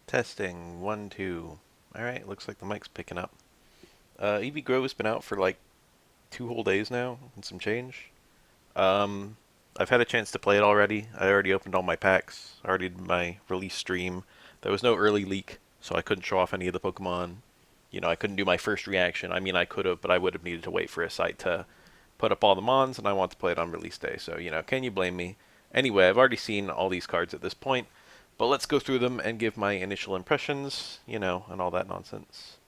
Testing, 1, 2. Alright, looks like the mic's picking up. Eevee Grove has been out for like 2 whole days now, and some change. Um, I've had a chance to play it already. I already opened all my packs. I already did my release stream. There was no early leak, so I couldn't show off any of the Pokemon. I couldn't do my first reaction. I mean, I could have, but I would have needed to wait for a site to put up all the mons, and I want to play it on release day. So, can you blame me? Anyway, I've already seen all these cards at this point, but let's go through them and give my initial impressions, and all that nonsense.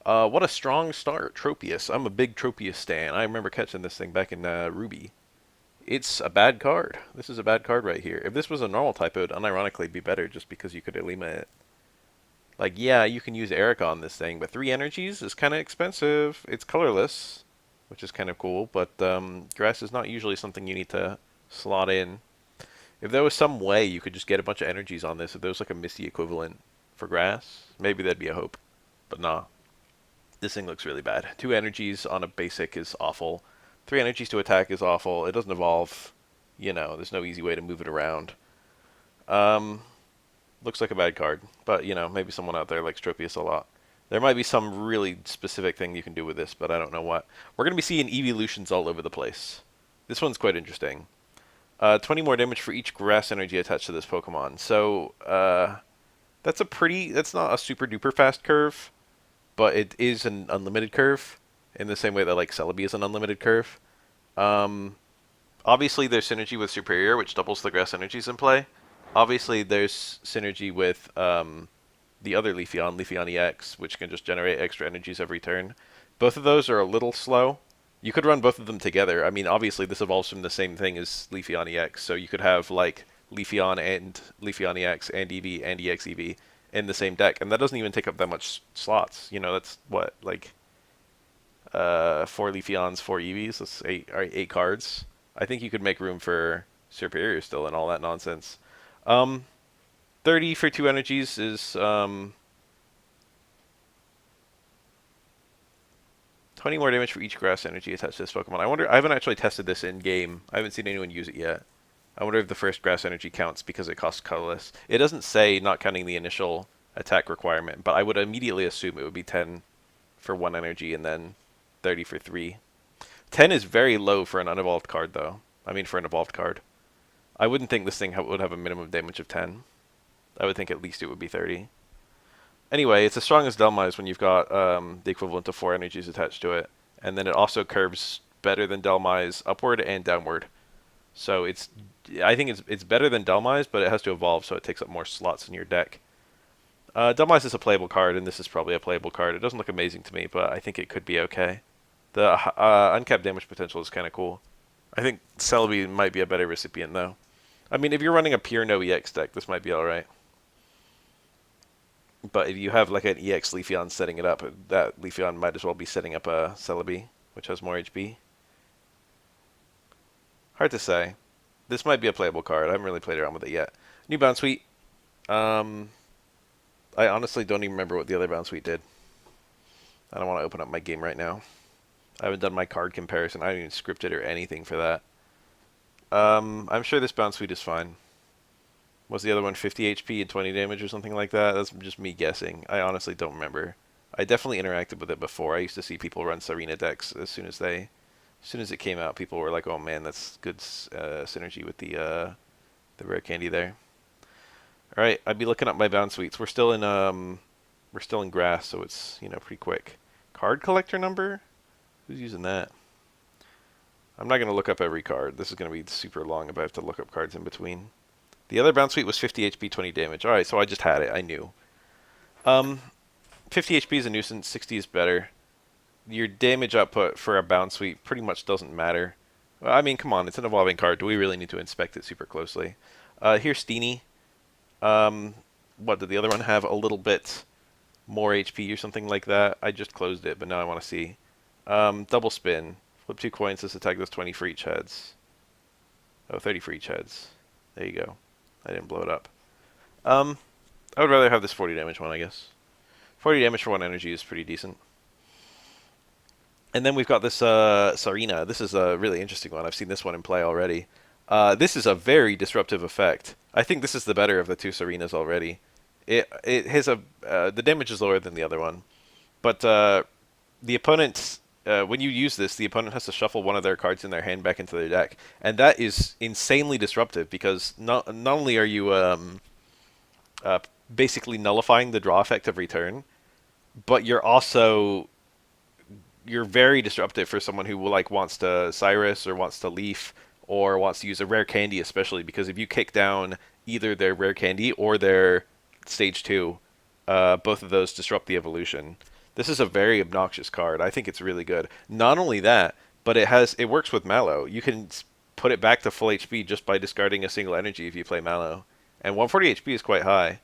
What a strong start, Tropius. I'm a big Tropius stan. I remember catching this thing back in Ruby. It's a bad card. This is a bad card right here. If this was a normal type, it would unironically be better just because you could Elima it. Like, yeah, you can use Erica on this thing, but 3 energies is kind of expensive. It's colorless, which is kind of cool, but grass is not usually something you need to slot in. If there was some way you could just get a bunch of energies on this, if there was like a Misty equivalent for grass, maybe that'd be a hope. But nah. This thing looks really bad. 2 energies on a basic is awful. 3 energies to attack is awful. It doesn't evolve. There's no easy way to move it around. Um, Looks like a bad card. But, maybe someone out there likes Tropius a lot. There might be some really specific thing you can do with this, but I don't know what. We're going to be seeing evolutions all over the place. This one's quite interesting. 20 more damage for each grass energy attached to this Pokemon. So, that's not a super duper fast curve, but it is an unlimited curve in the same way that like Celebi is an unlimited curve. Um, Obviously, there's synergy with Superior, which doubles the grass energies in play. Obviously, there's synergy with the other Leafeon EX, which can just generate extra energies every turn. Both of those are a little slow. You could run both of them together. I mean, obviously, this evolves from the same thing as Leafeon EX, so you could have like Leafeon EX and Eevee and EX Eevee in the same deck, and that doesn't even take up that much slots. That's what, like 4 Leafeons, 4 Eevees. That's eight, all right, 8 cards. I think you could make room for Superior still and all that nonsense. Um, 30 for 2 energies is 20 more damage for each grass energy attached to this Pokemon. I haven't actually tested this in game. I haven't seen anyone use it yet. I wonder if the first grass energy counts because it costs colorless. It doesn't say not counting the initial attack requirement, but I would immediately assume it would be 10 for 1 energy and then 30 for 3. 10 is very low for an unevolved card, though. I mean, for an evolved card. I wouldn't think this thing would have a minimum damage of 10. I would think at least it would be 30. Anyway, it's as strong as Delmise when you've got the equivalent of 4 energies attached to it. And then it also curves better than Delmise upward and downward. So I think it's better than Delmise, but it has to evolve, so it takes up more slots in your deck. Delmise is a playable card, and this is probably a playable card. It doesn't look amazing to me, but I think it could be okay. The uncapped damage potential is kind of cool. I think Celebi might be a better recipient, though. I mean, if you're running a pure no EX deck, this might be alright. But if you have like an EX Leafeon setting it up, that Leafeon might as well be setting up a Celebi, which has more HP. Hard to say. This might be a playable card. I haven't really played around with it yet. New Bound Suite. Um, I honestly don't even remember what the other Bound Suite did. I don't want to open up my game right now. I haven't done my card comparison. I haven't even scripted or anything for that. I'm sure this Bound Suite is fine. Was the other one 50 HP and 20 damage or something like that? That's just me guessing. I honestly don't remember. I definitely interacted with it before. I used to see people run Serena decks as soon as it came out. People were like, "Oh man, that's good synergy with the rare candy there." All right, I'd be looking up my Bound Suites. We're still in grass, so it's pretty quick. Card collector number? Who's using that? I'm not gonna look up every card. This is gonna be super long if I have to look up cards in between. The other Bound Suite was 50 HP, 20 damage. Alright, so I just had it. I knew. 50 HP is a nuisance. 60 is better. Your damage output for a Bound Suite pretty much doesn't matter. Well, I mean, come on. It's an evolving card. Do we really need to inspect it super closely? Here's Steenie. What, did the other one have a little bit more HP or something like that? I just closed it, but now I want to see. Double spin. Flip 2 coins. This attack does 20 for each heads. Oh, 30 for each heads. There you go. I didn't blow it up. I would rather have this 40 damage one, I guess. 40 damage for 1 energy is pretty decent. And then we've got this Serena. This is a really interesting one. I've seen this one in play already. This is a very disruptive effect. I think this is the better of the two Serenas already. It has a the damage is lower than the other one, but the opponent when you use this, the opponent has to shuffle one of their cards in their hand back into their deck, and that is insanely disruptive because not only are you uh, basically nullifying the draw effect every turn, but you're very disruptive for someone who like wants to Cyrus or wants to Leaf or wants to use a rare candy, especially because if you kick down either their rare candy or their stage 2, both of those disrupt the evolution. This is a very obnoxious card. I think it's really good. Not only that, but it works with Mallow. You can put it back to full HP just by discarding a single energy if you play Mallow. And 140 HP is quite high.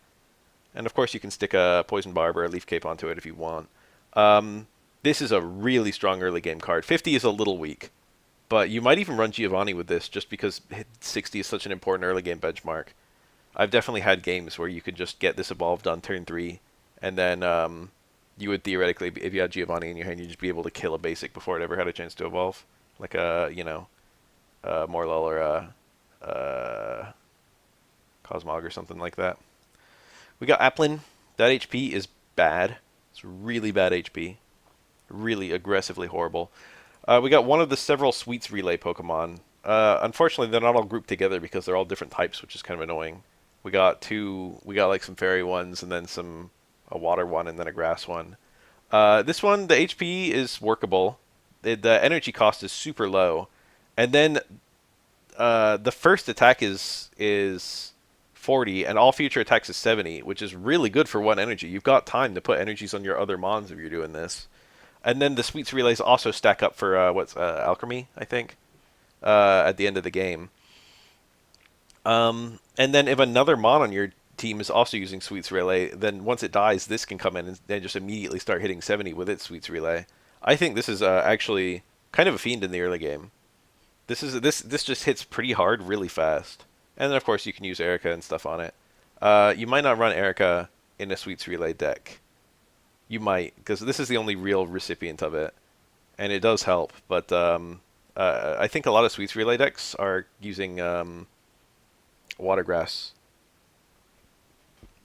And of course you can stick a Poison Barb or a Leaf Cape onto it if you want. This is a really strong early game card. 50 is a little weak, but you might even run Giovanni with this just because 60 is such an important early game benchmark. I've definitely had games where you could just get this evolved on turn 3, and then you would theoretically, if you had Giovanni in your hand, you'd just be able to kill a basic before it ever had a chance to evolve. Like a Morlul or a Cosmog or something like that. We got Applin. That HP is bad. It's really bad HP. Really aggressively horrible. We got one of the several Sweets Relay Pokemon. Unfortunately, they're not all grouped together because they're all different types, which is kind of annoying. We got like some fairy ones, and then a water one, and then a grass one. This one, the HP is workable. The energy cost is super low, and then the first attack is 40, and all future attacks is 70, which is really good for one energy. You've got time to put energies on your other mons if you're doing this. And then the Sweets Relays also stack up for Alchemy, I think, at the end of the game. And then if another mon on your team is also using Sweets Relay, then once it dies, this can come in and then just immediately start hitting 70 with its Sweets Relay. I think this is actually kind of a fiend in the early game. This just hits pretty hard really fast. And then of course you can use Erica and stuff on it. You might not run Erica in a Sweets Relay deck. You might, because this is the only real recipient of it, and it does help. But I think a lot of Sweets Relay decks are using Watergrass.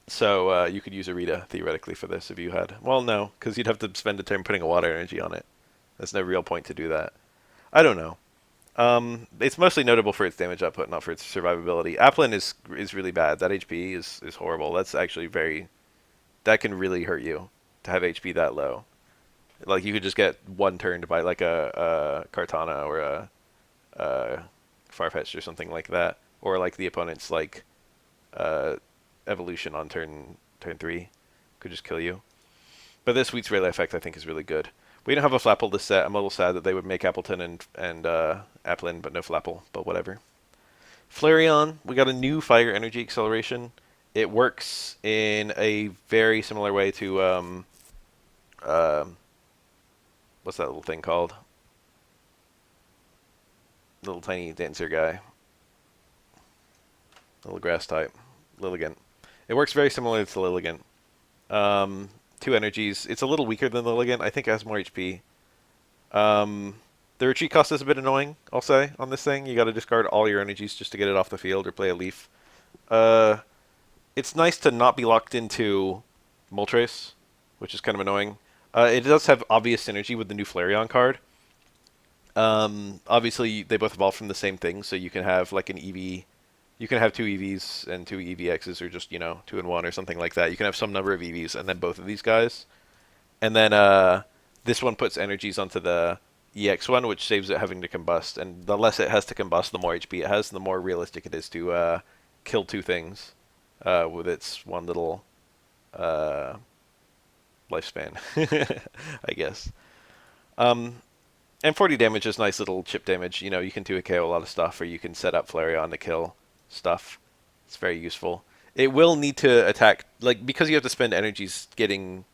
So you could use Arita, theoretically, for this if you had... Well, no, because you'd have to spend a turn putting a water energy on it. There's no real point to do that. I don't know. It's mostly notable for its damage output, not for its survivability. Applin is really bad. That HP is horrible. That's actually very... That can really hurt you, to have HP that low. Like, you could just get one turn to buy, like, a Kartana or a Farfetch'd or something like that. Or, like, the opponent's, like, evolution on turn 3 could just kill you. But this Sweets Relay effect, I think, is really good. We don't have a Flapple this set. I'm a little sad that they would make Appleton and Applin, but no Flapple, but whatever. Flareon, we got a new Fire Energy Acceleration. It works in a very similar way to, what's that little thing called? Little tiny dancer guy. Little grass type. Lilligant. It works very similar to Lilligant. 2 energies. It's a little weaker than Lilligant. I think it has more HP. The retreat cost is a bit annoying, I'll say, on this thing. You gotta discard all your energies just to get it off the field or play a Leaf. It's nice to not be locked into Moltres, which is kind of annoying. It does have obvious synergy with the new Flareon card. Obviously, they both evolve from the same thing, so you can have like an Eevee. You can have 2 EVs and 2 EVXs, or just, 2 and 1 or something like that. You can have some number of EVs and then both of these guys. And then this one puts energies onto the EX one, which saves it having to combust. And the less it has to combust, the more HP it has, the more realistic it is to kill 2 things with its one little lifespan, I guess. And 40 damage is nice little chip damage. You can 2 KO a lot of stuff, or you can set up Flareon to kill stuff. It's very useful. It will need to attack, like, because you have to spend energies getting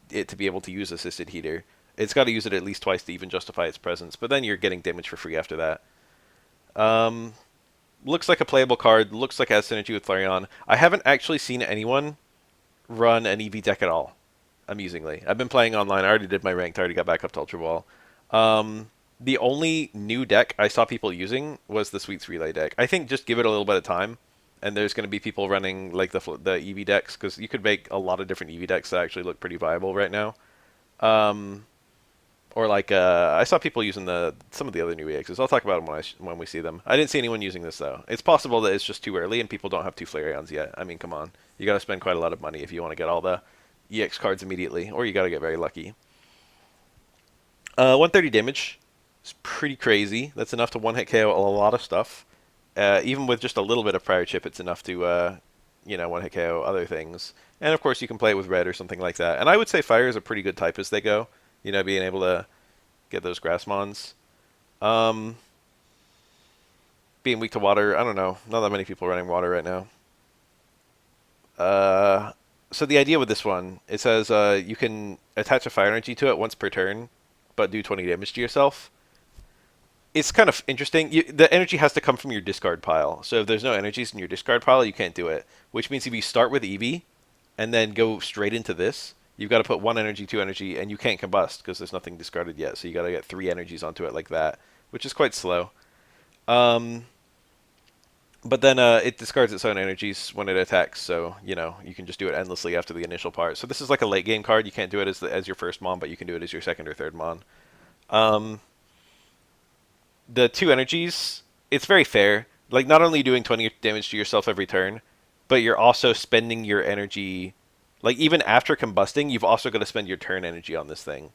it to be able to use Assisted Heater. It's got to use it at least twice to even justify its presence, but then you're getting damage for free after that. Looks like a playable card. Looks like it has synergy with Flareon. I haven't actually seen anyone run an EV deck at all, amusingly. I've been playing online. I already did my ranked. I already got back up to Ultra Ball. The only new deck I saw people using was the Sweets Relay deck. I think just give it a little bit of time, and there's going to be people running like the Eevee decks because you could make a lot of different Eevee decks that actually look pretty viable right now. Um, or like I saw people using some of the other new EXs. I'll talk about them when we see them. I didn't see anyone using this though. It's possible that it's just too early and people don't have two Flareons yet. I mean, come on, you got to spend quite a lot of money if you want to get all the EX cards immediately, or you got to get very lucky. 130 damage is pretty crazy. That's enough to one-hit KO a lot of stuff. Even with just a little bit of prior chip, it's enough to one-hit KO other things. And of course, you can play it with red or something like that. And I would say fire is a pretty good type as they go. Being able to get those grass mons. Being weak to water, I don't know. Not that many people running water right now. So the idea with this one, it says you can attach a fire energy to it once per turn, but do 20 damage to yourself. It's kind of interesting. The energy has to come from your discard pile. So if there's no energies in your discard pile, you can't do it. Which means if you start with Eevee and then go straight into this, you've got to put 1 energy, 2 energy, and you can't combust because there's nothing discarded yet. So you got to get 3 energies onto it like that, which is quite slow. But then it discards its own energies when it attacks, so you can just do it endlessly after the initial part. So this is like a late game card. You can't do it as your first mon, but you can do it as your second or third mon. The 2 energies, it's very fair. Like, not only doing 20 damage to yourself every turn, but you're also spending your energy. Like, even after combusting, you've also got to spend your turn energy on this thing.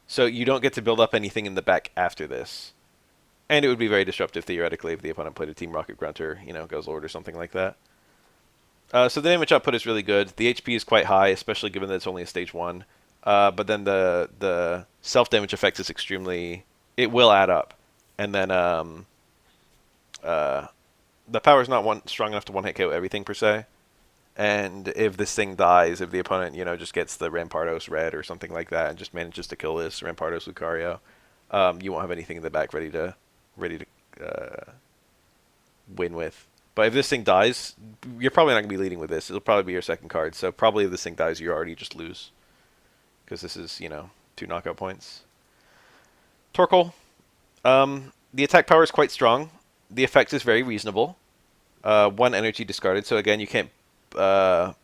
So you don't get to build up anything in the back after this. And it would be very disruptive, theoretically, if the opponent played a Team Rocket Grunter, Guzzlord or something like that. So the damage output is really good. The HP is quite high, especially given that it's only a stage 1. But then the self-damage effect is extremely... It will add up. And then the power is not strong enough to one-hit KO everything, per se. And if this thing dies, if the opponent, just gets the Rampardos red or something like that and just manages to kill this Rampardos Lucario, you won't have anything in the back ready to win with. But if this thing dies, you're probably not going to be leading with this. It'll probably be your second card. So probably if this thing dies, you already just lose. Because this is, 2 knockout points. Torkoal. The attack power is quite strong. The effect is very reasonable. 1 energy discarded. So again, you can't build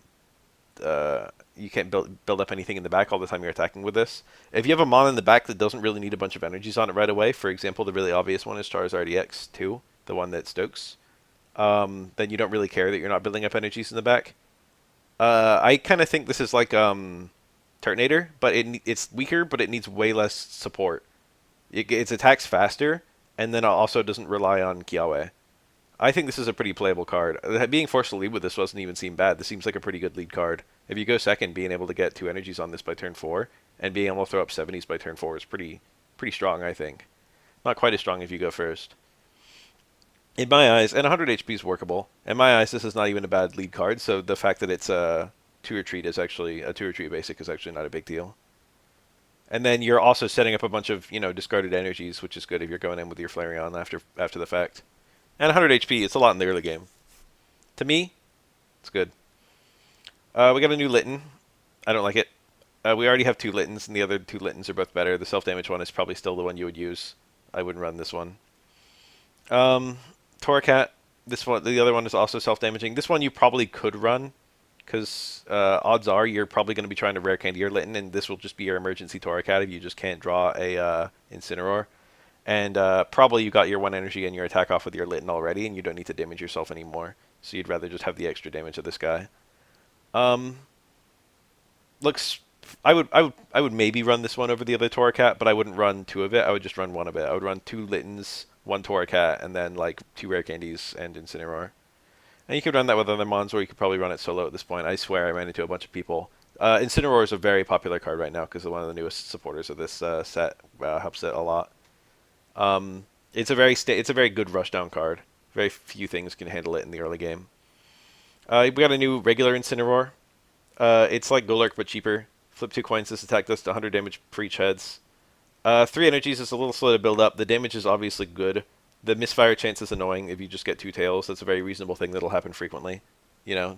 up anything in the back all the time you're attacking with this. If you have a mon in the back that doesn't really need a bunch of energies on it right away, for example, the really obvious one is Charizard EX2, the one that stokes, then you don't really care that you're not building up energies in the back. I kind of think this is like Turtonator, but it's weaker, but it needs way less support. Its attacks faster, and then it also doesn't rely on Kiawe. I think this is a pretty playable card. Being forced to lead with this doesn't even seem bad. This seems like a pretty good lead card. If you go second, being able to get 2 energies on this by turn 4, and being able to throw up 70s by turn 4 is pretty strong, I think. Not quite as strong if you go first. In my eyes, and 100 HP is workable. In my eyes, this is not even a bad lead card, so the fact that it's a 2-retreat basic is actually not a big deal. And then you're also setting up a bunch of, discarded energies, which is good if you're going in with your Flareon after the fact. And 100 HP, it's a lot in the early game. To me, it's good. We got a new Litten. I don't like it. We already have 2 Littens, and the other 2 Littens are both better. The self-damage one is probably still the one you would use. I wouldn't run this one. Torracat, the other one is also self-damaging. This one you probably could run, because odds are you're probably going to be trying to rare candy your Litten, and this will just be your emergency Torracat if you just can't draw a Incineroar. And probably you got your 1 energy and your attack off with your Litten already, and you don't need to damage yourself anymore. So you'd rather just have the extra damage of this guy. Looks. I would maybe run this one over the other Torracat, but I wouldn't run 2 of it. I would just run 1 of it. I would run 2 Littens, 1 Torracat, and then like 2 rare candies and Incineroar. And you could run that with other mons, or you could probably run it solo at this point. I swear I ran into a bunch of people. Incineroar is a very popular card right now because one of the newest supporters of this set helps it a lot. It's a very good rushdown card. Very few things can handle it in the early game. We got a new regular Incineroar. It's like Golurk but cheaper. Flip 2 coins. This attack does 100 damage per each heads. 3 energies is a little slow to build up. The damage is obviously good. The misfire chance is annoying if you just get 2 tails. That's a very reasonable thing that'll happen frequently. If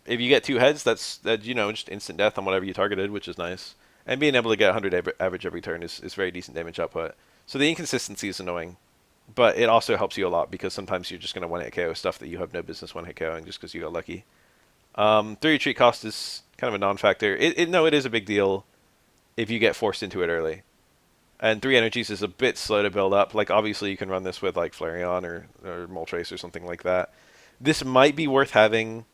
you get 2 heads, that's just instant death on whatever you targeted, which is nice. And being able to get 100 average every turn is very decent damage output. So the inconsistency is annoying. But it also helps you a lot because sometimes you're just going to one-hit KO stuff that you have no business one-hit KOing just because you got lucky. 3 retreat cost is kind of a non-factor. No, it is a big deal if you get forced into it early. And 3 energies is a bit slow to build up. Like, obviously, you can run this with, like, Flareon or Moltres or something like that. This might be worth having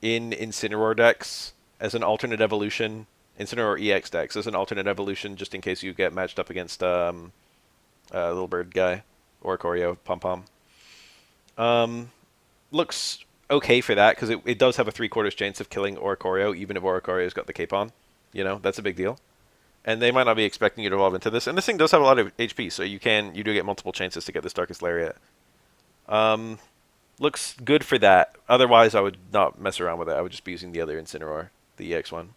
in Incineroar decks as an alternate evolution. Incineroar EX decks as an alternate evolution just in case you get matched up against Little Bird guy or Corio Pom Pom. Looks okay for that because it does have a 3/4 chance of killing Oricorio even if Oricorio's got the cape on. That's a big deal. And they might not be expecting you to evolve into this. And this thing does have a lot of HP, so you do get multiple chances to get this Darkest Lariat. Um, Looks good for that. Otherwise, I would not mess around with it. I would just be using the other Incineroar, the EX one.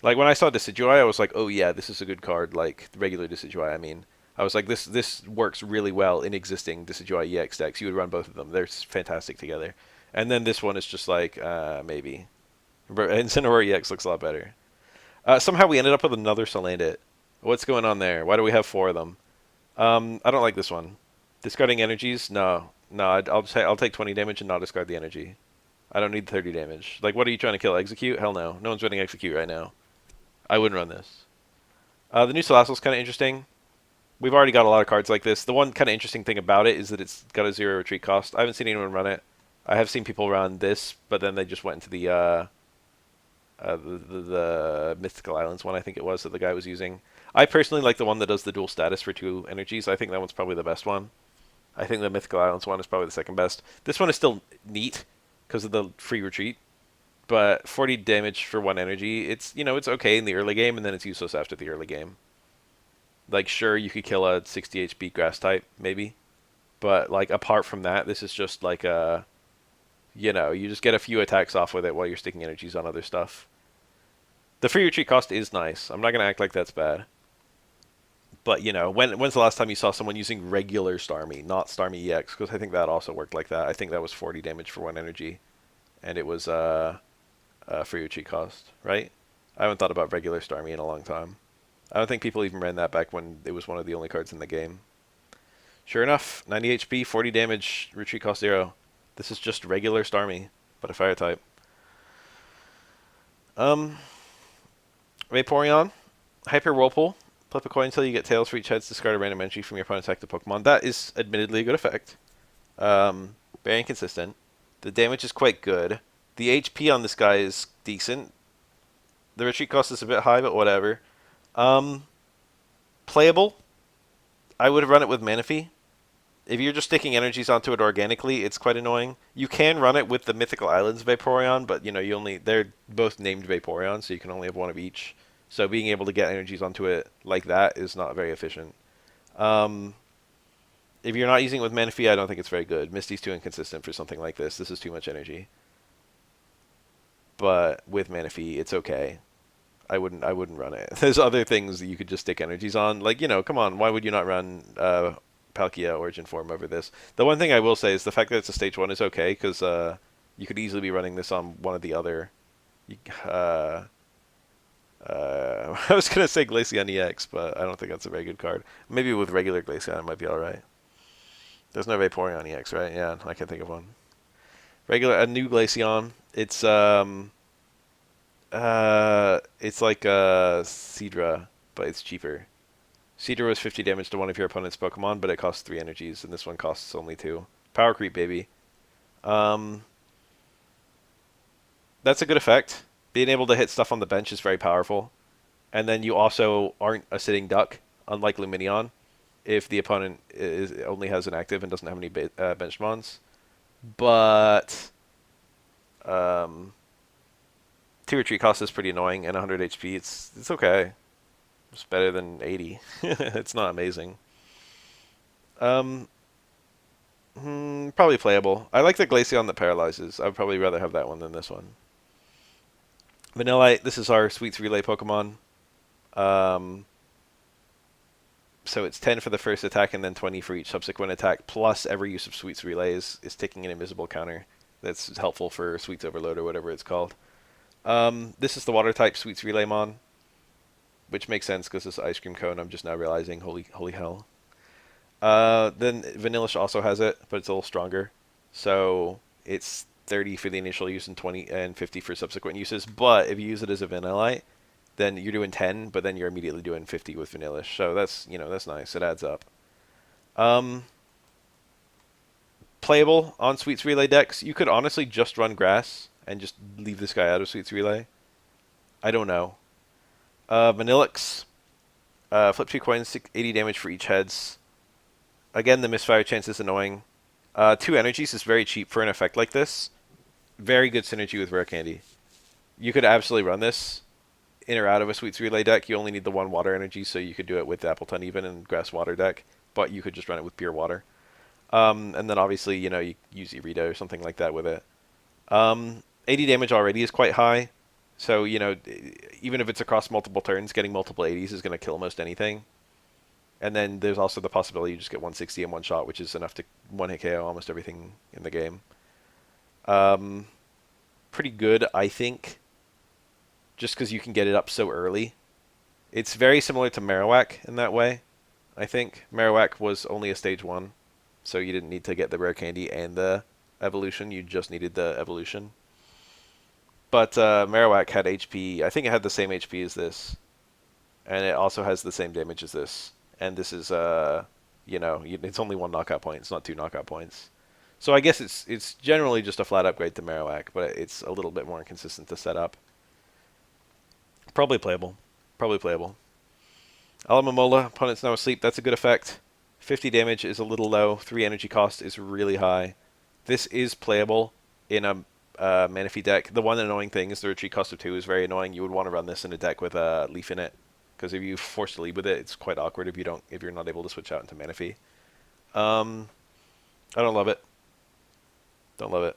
Like when I saw Decidueye, I was like, oh yeah, this is a good card. Like the regular Decidueye, I mean. I was like, this works really well in existing Decidueye EX decks. You would run both of them. They're fantastic together. And then this one is just like, maybe. Incineroar EX looks a lot better. Somehow we ended up with another Salandit. What's going on there? Why do we have 4 of them? I don't like this one. Discarding energies? No. No, I'll take 20 damage and not discard the energy. I don't need 30 damage. Like, what are you trying to kill? Execute? Hell no. No one's running Execute right now. I wouldn't run this. The new Salazzle's kind of interesting. We've already got a lot of cards like this. The one kind of interesting thing about it is that it's got a 0 retreat cost. I haven't seen anyone run it. I have seen people run this, but then they just went into the Mythical Islands one, I think it was, that the guy was using. I personally like the one that does the dual status for 2 energies. I think that one's probably the best one. I think the Mythical Islands one is probably the second best. This one is still neat because of the free retreat, but 40 damage for 1 energy, it's okay in the early game, and then it's useless after the early game. Like, sure, you could kill a 60 HP grass type, maybe, but, like, apart from that, this is just like you just get a few attacks off with it while you're sticking energies on other stuff. The free retreat cost is nice. I'm not going to act like that's bad. But, when's the last time you saw someone using regular Starmie, not Starmie EX? Because I think that also worked like that. I think that was 40 damage for 1 energy, and it was free retreat cost, right? I haven't thought about regular Starmie in a long time. I don't think people even ran that back when it was one of the only cards in the game. Sure enough, 90 HP, 40 damage, retreat cost 0. This is just regular Starmie, but a fire type. Vaporeon, Hyper Whirlpool. Flip a coin until you get tails for each heads. Discard a random entry from your opponent's active Pokemon. That is admittedly a good effect. Very inconsistent. The damage is quite good. The HP on this guy is decent. The retreat cost is a bit high, but whatever. Playable. I would run it with Manaphy. If you're just sticking energies onto it organically, it's quite annoying. You can run it with the Mythical Islands Vaporeon, but they're both named Vaporeon, so you can only have one of each. So being able to get energies onto it like that is not very efficient. If you're not using it with Manaphy, I don't think it's very good. Misty's too inconsistent for something like this. This is too much energy. But with Manaphy, it's okay. I wouldn't run it. There's other things that you could just stick energies on. Like, come on, why would you not run Palkia Origin Form over this? The one thing I will say is the fact that it's a stage 1 is okay, because you could easily be running this on one of the other... I was going to say Glaceon EX, but I don't think that's a very good card. Maybe with regular Glaceon it might be alright. There's no Vaporeon EX, right? Yeah, I can think of one. A new Glaceon. It's like Seadra, but it's cheaper. Seadra was 50 damage to one of your opponent's Pokemon, but it costs 3 energies, and this one costs only 2. Power creep, baby. That's a good effect. Being able to hit stuff on the bench is very powerful. And then you also aren't a sitting duck, unlike Lumineon, if the opponent only has an active and doesn't have any bench mons. But 2 retreat cost is pretty annoying, and 100 HP, it's okay. It's better than 80. It's not amazing. Probably playable. I like the Glaceon that paralyzes. I would probably rather have that one than this one. Vanillite, this is our Sweets Relay Pokemon. So it's 10 for the first attack and then 20 for each subsequent attack, plus every use of Sweets Relay is taking an invisible counter. That's helpful for Sweets Overload or whatever it's called. This is the Water type Sweets Relay Mon, which makes sense because this ice cream cone, I'm just now realizing, holy hell. Then Vanillish also has it, but it's a little stronger. So it's 30 for the initial use and 20 and 50 for subsequent uses. But if you use it as a Vanillite, then you're doing 10, but then you're immediately doing 50 with Vanillish. So that's, that's nice. It adds up. Um, Playable on Sweets Relay decks. You could honestly just run Grass and just leave this guy out of Sweets Relay. I don't know. Vanillix. Flip 2 coins, 80 damage for each heads. Again, the misfire chance is annoying. 2 energies is very cheap for an effect like this. Very good synergy with Rare Candy. You could absolutely run this in or out of a Sweets Relay deck. You only need the 1 water energy, so you could do it with Appleton even and Grass Water deck, but you could just run it with pure water. And then obviously, you use Irida or something like that with it. 80 damage already is quite high, so, even if it's across multiple turns, getting multiple 80s is going to kill most anything. And then there's also the possibility you just get 160 in one shot, which is enough to one-hit KO almost everything in the game. Pretty good, I think, just because you can get it up so early. It's very similar to Marowak in that way, I think. Marowak was only a stage 1, so you didn't need to get the Rare Candy and the evolution. You just needed the evolution. But Marowak had HP. I think it had the same HP as this, and it also has the same damage as this. And this is, it's only 1 knockout point. It's not 2 knockout points. So I guess it's generally just a flat upgrade to Marowak, but it's a little bit more inconsistent to set up. Probably playable. Probably playable. Alamomola, opponent's now asleep. That's a good effect. 50 damage is a little low. 3 energy cost is really high. This is playable in a Manaphy deck. The one annoying thing is the retreat cost of 2 is very annoying. You would want to run this in a deck with a Leaf in it, because if you force to lead with it, it's quite awkward if you're not able to switch out into Manaphy. I don't love it. Don't love it.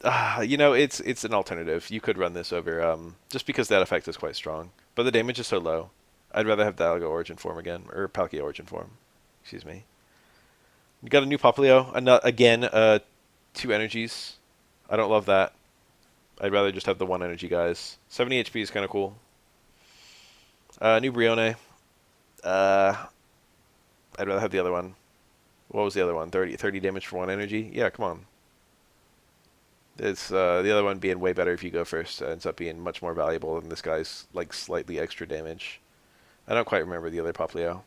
It's an alternative. You could run this over just because that effect is quite strong, but the damage is so low. I'd rather have Dialga Origin Form again, or Palkia Origin Form. Excuse me. You got a new Popplio. Again, 2 energies. I don't love that. I'd rather just have the 1 energy guys. 70 HP is kind of cool. New Brione. I'd rather have the other one. What was the other one? 30 damage for 1 energy? Yeah, come on. It's the other one being way better if you go first. Ends up being much more valuable than this guy's like slightly extra damage. I don't quite remember the other Popplio.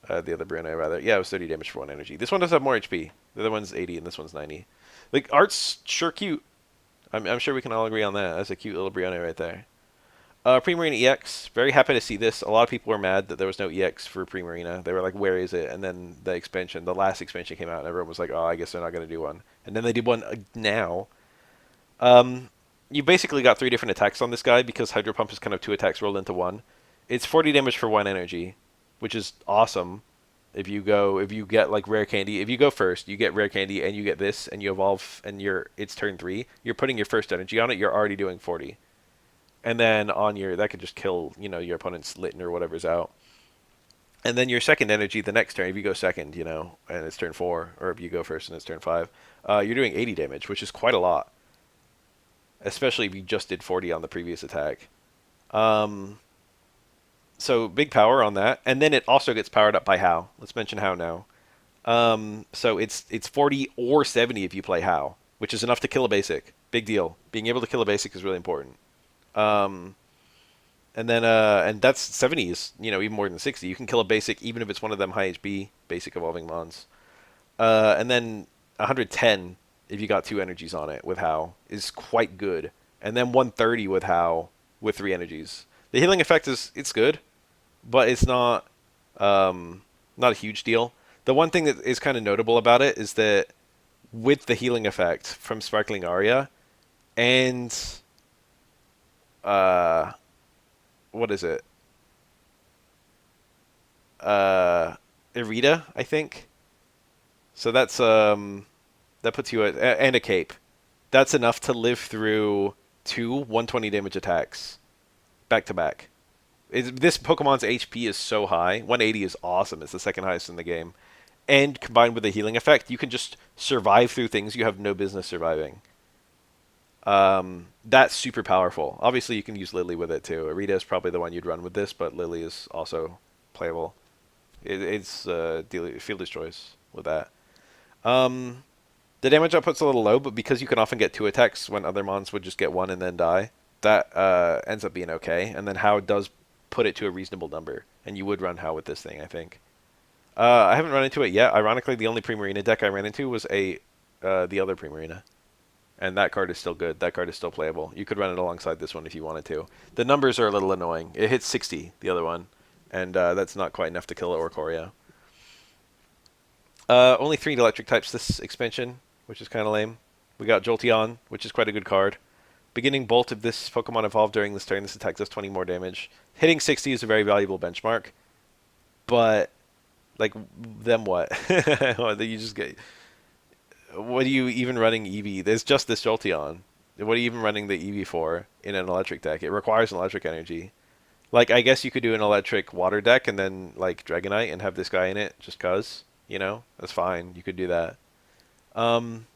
The other Bruno, rather. Yeah, it was 30 damage for 1 energy. This one does have more HP. The other one's 80 and this one's 90. Like, art's sure cute. I'm sure we can all agree on that. That's a cute little Brianna right there. Primarina EX. Very happy to see this. A lot of people were mad that there was no EX for Primarina. They were like, where is it? And then the last expansion came out, and everyone was like, oh, I guess they're not going to do one. And then they did one now. You basically got 3 different attacks on this guy because Hydro Pump is kind of 2 attacks rolled into 1. It's 40 damage for 1 energy, which is awesome. If you get like Rare Candy, if you go first, you get Rare Candy and you get this, and you evolve, and it's turn 3. You're putting your first energy on it. You're already doing 40. And then that could just kill, your opponent's Litten or whatever's out. And then your second energy the next turn, if you go second, and it's turn 4, or if you go first and it's turn 5, you're doing 80 damage, which is quite a lot. Especially if you just did 40 on the previous attack. So big power on that. And then it also gets powered up by How. Let's mention How now. So it's 40 or 70 if you play How, which is enough to kill a basic. Big deal. Being able to kill a basic is really important. And then and that's 70 is even more than 60. You can kill a basic even if it's one of them high HP basic evolving mons. And then 110 if you got 2 energies on it with How is quite good. And then 130 with How with 3 energies. The healing effect it's good, but it's not a huge deal. The one thing that is kind of notable about it is that with the healing effect from Sparkling Aria and what is it? Irida, I think. So that's that puts you and a cape. That's enough to live through 2 120 damage attacks back to back. This Pokemon's HP is so high. 180 is awesome. It's the second highest in the game. And combined with the healing effect, you can just survive through things you have no business surviving. That's super powerful. Obviously, you can use Lily with it too. Irida is probably the one you'd run with this, but Lily is also playable. It's field destroys with that. Um, the damage output's a little low, but because you can often get two attacks when other mons would just get one and then die, that ends up being okay. And then How does put it to a reasonable number, and you would run How with this thing, I think. I haven't run into it yet. Ironically, the only Primarina deck I ran into was the other Primarina. And that card is still good. That card is still playable. You could run it alongside this one if you wanted to. The numbers are a little annoying. It hits 60, the other one, and that's not quite enough to kill Oricorio. Only 3 electric types this expansion, which is kind of lame. We got Jolteon, which is quite a good card. Beginning Bolt, if this Pokemon evolved during this turn, this attack does 20 more damage. Hitting 60 is a very valuable benchmark, but, like, then what? You just get... What are you even running Eevee? There's just this Jolteon. What are you even running the Eevee for in an electric deck? It requires an electric energy. Like, I guess you could do an electric water deck and then, like, Dragonite and have this guy in it just cause, you know? That's fine. You could do that. Um,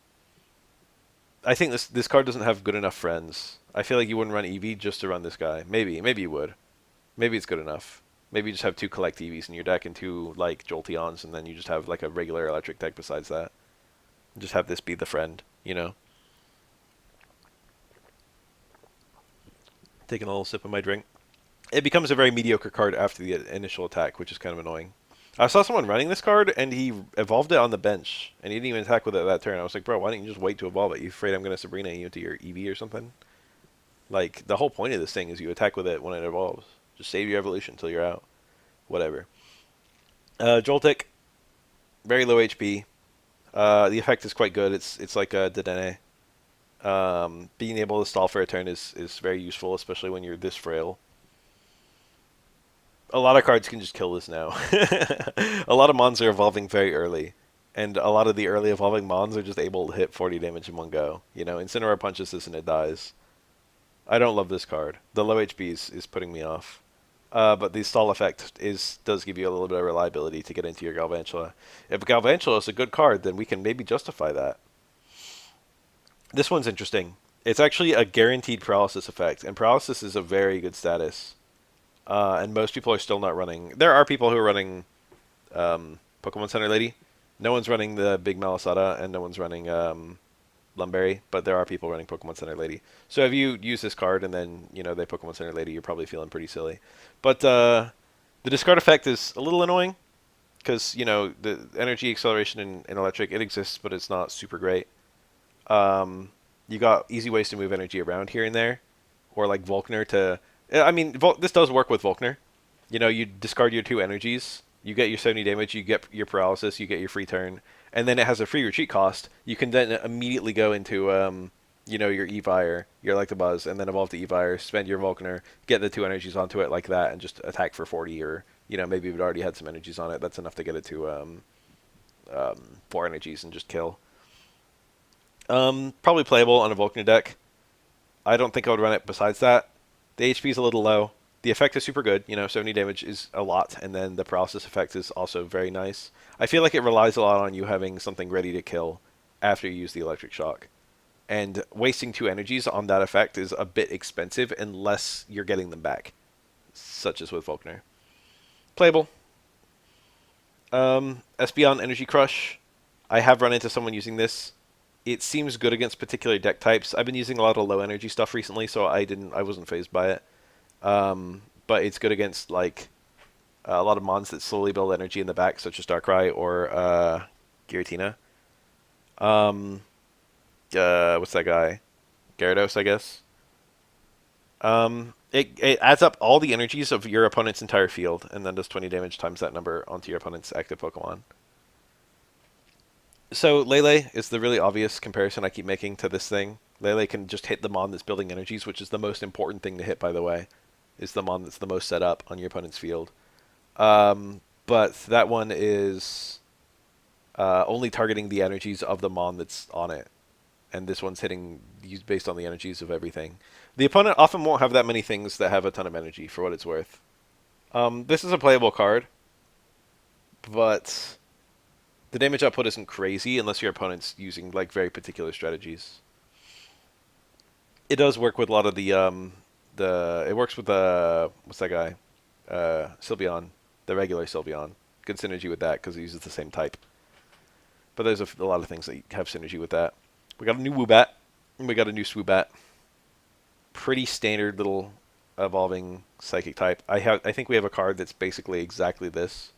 I think this card doesn't have good enough friends. I feel like you wouldn't run Eevee just to run this guy. Maybe you would. Maybe it's good enough. Maybe you just have 2 collect Eevees in your deck and 2, like, Jolteons, and then you just have, like, a regular electric deck besides that. Just have this be the friend, you know? Taking a little sip of my drink. It becomes a very mediocre card after the initial attack, which is kind of annoying. I saw someone running this card, and he evolved it on the bench, and he didn't even attack with it that turn. I was like, bro, why didn't you just wait to evolve it? You afraid I'm going to Sabrina you into your Eevee or something? Like, the whole point of this thing is you attack with it when it evolves. Just save your evolution until you're out. Whatever. Joltik, very low HP. The effect is quite good. It's like a Dedenne. Being able to stall for a turn is very useful, especially when you're this frail. A lot of cards can just kill this now. A lot of mons are evolving very early, and a lot of the early evolving mons are just able to hit 40 damage in one go. You know, Incineroar punches this and it dies. I don't love this card. The low HP is putting me off. But the stall effect does give you a little bit of reliability to get into your Galvantula. If Galvantula is a good card, then we can maybe justify that. This one's interesting. It's actually a guaranteed paralysis effect, and paralysis is a very good status. And most people are still not running. There are people who are running Pokemon Center Lady. No one's running the Big Malasada, and no one's running Lumberry, but there are people running Pokemon Center Lady. So if you use this card and then, you know, they Pokemon Center Lady, you're probably feeling pretty silly. But the discard effect is a little annoying, because, you know, the energy acceleration in electric, it exists, but it's not super great. You got easy ways to move energy around here and there, or like Volkner to... I mean, this does work with Volkner. You know, you discard your 2 energies, you get your 70 damage, you get your paralysis, you get your free turn, and then it has a free retreat cost. You can then immediately go into, you know, your Eevee, your Electabuzz, and then evolve to Eevee, spend your Volkner, get the 2 energies onto it like that, and just attack for 40, or, you know, maybe it already had some energies on it. That's enough to get it to 4 energies and just kill. Probably playable on a Volkner deck. I don't think I would run it besides that. The HP is a little low. The effect is super good. You know, 70 damage is a lot, and then the paralysis effect is also very nice. I feel like it relies a lot on you having something ready to kill after you use the electric shock. And wasting 2 energies on that effect is a bit expensive unless you're getting them back, such as with Volkner. Playable. Espeon Energy Crush. I have run into someone using this. It seems good against particular deck types. I've been using a lot of low energy stuff recently, so I wasn't phased by it. But it's good against like a lot of mons that slowly build energy in the back, such as Darkrai or Giratina. What's that guy? Gyarados, I guess. It adds up all the energies of your opponent's entire field, and then does 20 damage times that number onto your opponent's active Pokemon. So Lele is the really obvious comparison I keep making to this thing. Lele can just hit the mon that's building energies, which is the most important thing to hit, by the way, is the mon that's the most set up on your opponent's field. But that one is only targeting the energies of the mon that's on it, and this one's hitting based on the energies of everything. The opponent often won't have that many things that have a ton of energy, for what it's worth. This is a playable card, but the damage output isn't crazy unless your opponent's using like very particular strategies. It does work with a lot of the it works with what's that guy? Sylveon, the regular Sylveon, Good synergy with that because it uses the same type. But there's a lot of things that have synergy with that. We got a new Woobat, and we got a new Swoobat. Pretty standard little evolving psychic type. I think we have a card that's basically exactly this.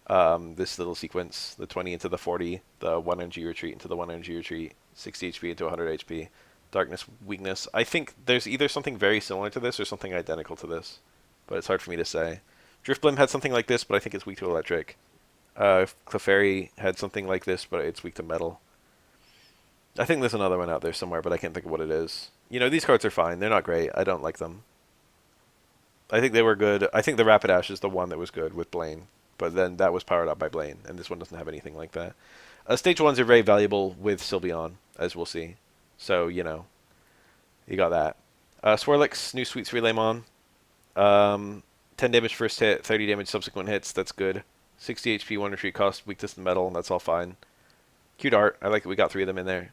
This little sequence, the 20 into the 40, the 1 energy retreat into the 1 energy retreat, 60 HP into 100 HP, darkness, weakness. I think there's either something very similar to this or something identical to this, but it's hard for me to say. Driftblim had something like this, but I think it's weak to electric. Clefairy had something like this, but it's weak to metal. I think there's another one out there somewhere, but I can't think of what it is. You know, these cards are fine. They're not great. I don't like them. I think they were good. I think the Rapidash is the one that was good with Blaine, but then that was powered up by Blaine, and this one doesn't have anything like that. Stage 1s are very valuable with Sylveon, as we'll see. So, you know, you got that. Swirlix, new Sweets Relaymon. 10 damage first hit, 30 damage subsequent hits. That's good. 60 HP, 1 retreat cost, weak to metal. That's all fine. Cute art. I like that we got 3 of them in there.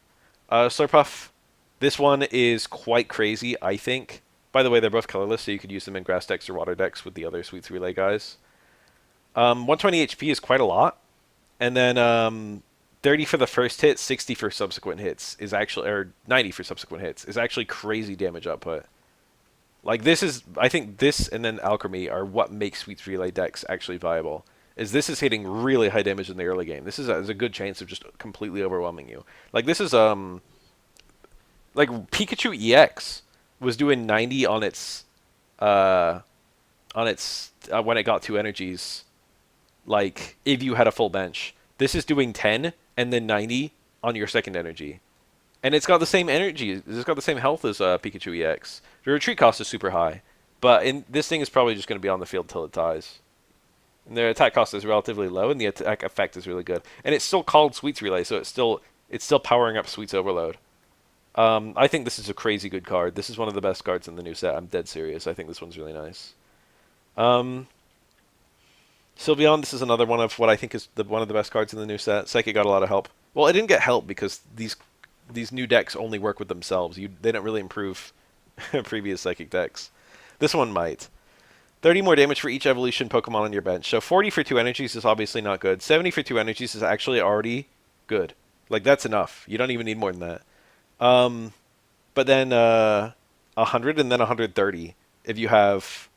Slurpuff. This one is quite crazy, I think. By the way, they're both colorless, so you could use them in grass decks or water decks with the other Sweets Relay guys. 120 HP is quite a lot. And then 30 for the first hit, 60 for subsequent hits is actually, or 90 for subsequent hits is actually crazy damage output. Like this is, I think this and then Alchemy are what makes Sweets Relay decks actually viable. Is this is hitting really high damage in the early game. This is a good chance of just completely overwhelming you. Like this is like Pikachu EX was doing 90 on its when it got 2 energies. Like if you had a full bench, this is doing 10 and then 90 on your second energy. And it's got the same energy. It's got the same health as Pikachu EX. The retreat cost is super high, but this thing is probably just going to be on the field till it dies. And their attack cost is relatively low, and the attack effect is really good. And it's still called Sweets Relay, so it's still powering up Sweets Overload. I think this is a crazy good card. This is one of the best cards in the new set. I'm dead serious. I think this one's really nice. Sylveon, this is another one of what I think is one of the best cards in the new set. Psychic got a lot of help. Well, it didn't get help because these new decks only work with themselves. They don't really improve previous Psychic decks. This one might. 30 more damage for each evolution Pokemon on your bench. So 40 for 2 energies is obviously not good. 70 for 2 energies is actually already good. Like, that's enough. You don't even need more than that. But then 100 and then 130 if you have...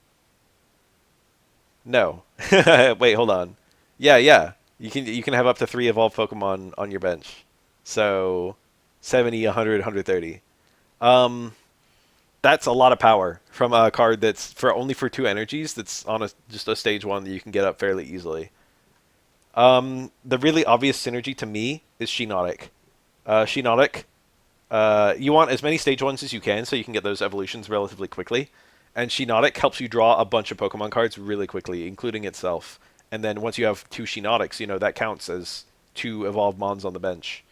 No. Wait, hold on. Yeah. You can have up to 3 evolved Pokemon on your bench. So 70, 100, 130. That's a lot of power from a card that's only for 2 energies. That's on just a stage 1 that you can get up fairly easily. The really obvious synergy to me is Shiinotic. Shiinotic, you want as many stage 1s as you can so you can get those evolutions relatively quickly. And Shiinotic helps you draw a bunch of Pokemon cards really quickly, including itself. And then once you have 2 Shiinotics, that counts as 2 evolved Mons on the bench.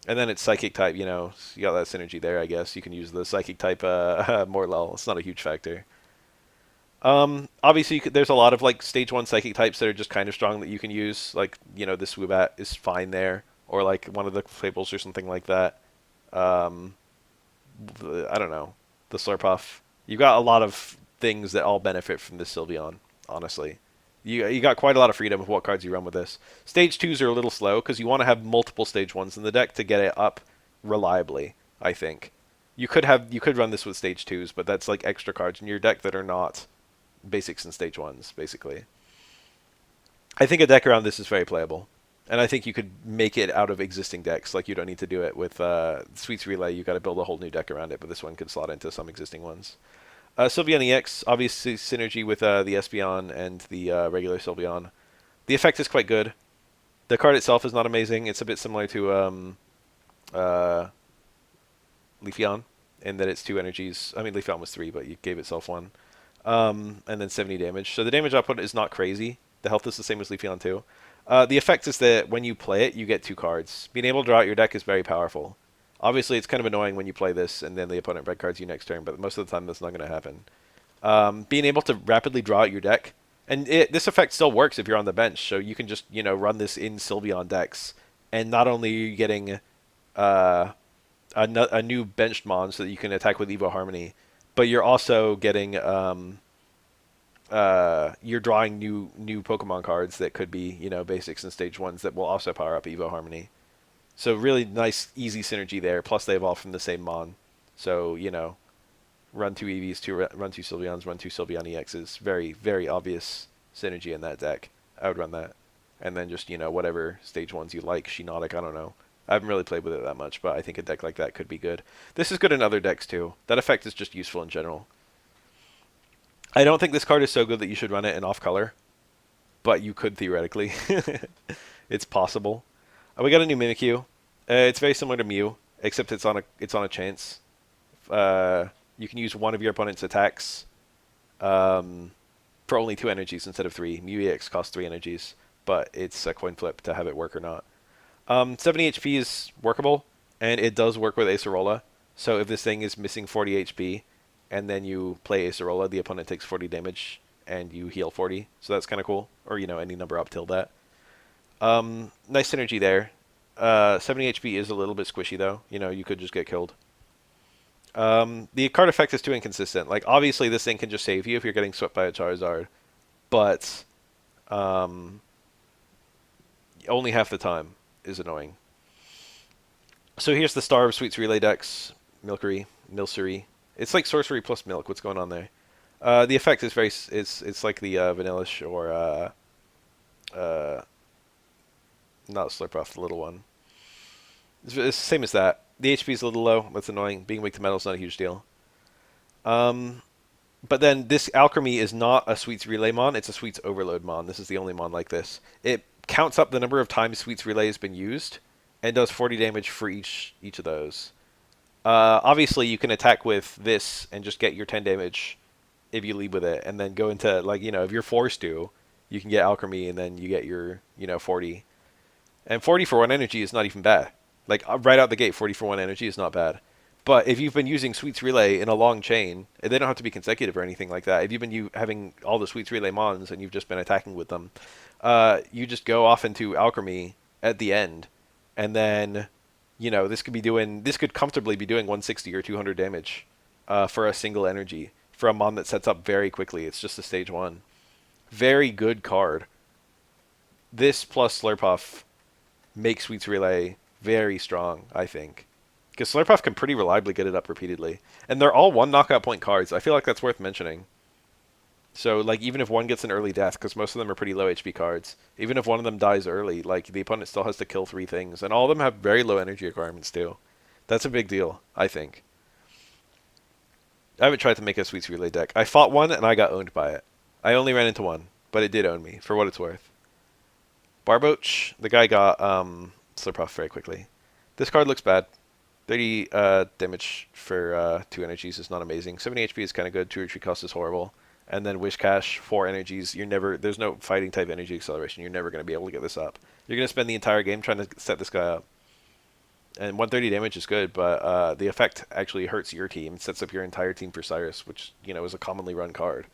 And then it's Psychic type, you got that synergy there, I guess. You can use the Psychic type Morlul. It's not a huge factor. Obviously, there's a lot of like stage 1 Psychic types that are just kind of strong that you can use. Like, this Woobat is fine there. Or like one of the Fables or something like that. I don't know. The Slurpuff. You've got a lot of things that all benefit from this Sylveon, honestly. You got quite a lot of freedom of what cards you run with this. Stage 2s are a little slow because you want to have multiple stage 1s in the deck to get it up reliably, I think. You could run this with stage 2s, but that's like extra cards in your deck that are not basics and stage 1s, basically. I think a deck around this is very playable. And I think you could make it out of existing decks. Like, you don't need to do it with Sweets Relay. You've got to build a whole new deck around it, but this one could slot into some existing ones. Sylveon EX, obviously synergy with the Espeon and the regular Sylveon. The effect is quite good. The card itself is not amazing. It's a bit similar to Leafeon in that it's 2 energies. I mean, Leafeon was 3, but you gave itself 1. And then 70 damage. So the damage output is not crazy. The health is the same as Leafeon too. The effect is that when you play it, you get 2 cards. Being able to draw out your deck is very powerful. Obviously, it's kind of annoying when you play this and then the opponent red cards you next turn, but most of the time that's not going to happen. Being able to rapidly draw out your deck, and this effect still works if you're on the bench, so you can just run this in Sylveon decks, and not only are you getting a new benched mon so that you can attack with Evo Harmony, but you're also getting you're drawing new Pokemon cards that could be, basics and stage ones that will also power up Evo Harmony. So really nice, easy synergy there. Plus they evolve from the same Mon. So, run two Eevees, run two Sylveons, run two Sylveon EXs. Very, very obvious synergy in that deck. I would run that. And then just, whatever stage ones you like. Shiinotic, I don't know. I haven't really played with it that much, but I think a deck like that could be good. This is good in other decks too. That effect is just useful in general. I don't think this card is so good that you should run it in off color, but you could theoretically. It's possible. We got a new Mimikyu. It's very similar to Mew, except it's on a chance. You can use one of your opponent's attacks for only 2 energies instead of 3. Mew EX costs 3 energies, but it's a coin flip to have it work or not. 70 HP is workable, and it does work with Acerola. So if this thing is missing 40 HP, and then you play Acerola, the opponent takes 40 damage, and you heal 40. So that's kind of cool. Or, any number up till that. Nice synergy there. 70 HP is a little bit squishy, though. You could just get killed. The card effect is too inconsistent. Like, obviously, this thing can just save you if you're getting swept by a Charizard. But only half the time is annoying. So here's the star of Sweets Relay decks. Milcery. It's like sorcery plus milk. What's going on there? The effect is it's like the Vanillish or not Slurpuff, the little one. It's the same as that. The HP is a little low. That's annoying. Being weak to metal is not a huge deal. But then this Alchemy is not a Sweets Relay Mon. It's a Sweets Overload Mon. This is the only Mon like this. It counts up the number of times Sweets Relay has been used and does 40 damage for each of those. Obviously, you can attack with this and just get your 10 damage if you lead with it, and then go into, like, if you're forced to, you can get Alchemy, and then you get your, 40. And 40 for 1 energy is not even bad. Like, right out the gate, 40 for 1 energy is not bad. But if you've been using Sweets Relay in a long chain, and they don't have to be consecutive or anything like that, if you've been having all the Sweets Relay Mons and you've just been attacking with them, you just go off into Alchemy at the end, and then, this could comfortably be doing 160 or 200 damage for a single energy for a Mon that sets up very quickly. It's just a stage 1. Very good card. This plus Slurpuff makes Sweets Relay very strong, I think. Because Slurpuff can pretty reliably get it up repeatedly. And they're all 1 knockout point cards. I feel like that's worth mentioning. So, like, even if one gets an early death, because most of them are pretty low HP cards, even if one of them dies early, like, the opponent still has to kill 3 things. And all of them have very low energy requirements, too. That's a big deal, I think. I haven't tried to make a Sweets Relay deck. I fought one, and I got owned by it. I only ran into one, but it did own me, for what it's worth. Barboach, the guy got Slurpuff very quickly. This card looks bad. 30 damage for 2 energies is not amazing. 70 HP is kind of good. 2 retreat cost is horrible. And then Wish Cash, 4 energies. There's no fighting type energy acceleration. You're never going to be able to get this up. You're going to spend the entire game trying to set this guy up. And 130 damage is good, but the effect actually hurts your team. It sets up your entire team for Cyrus, which, is a commonly run card.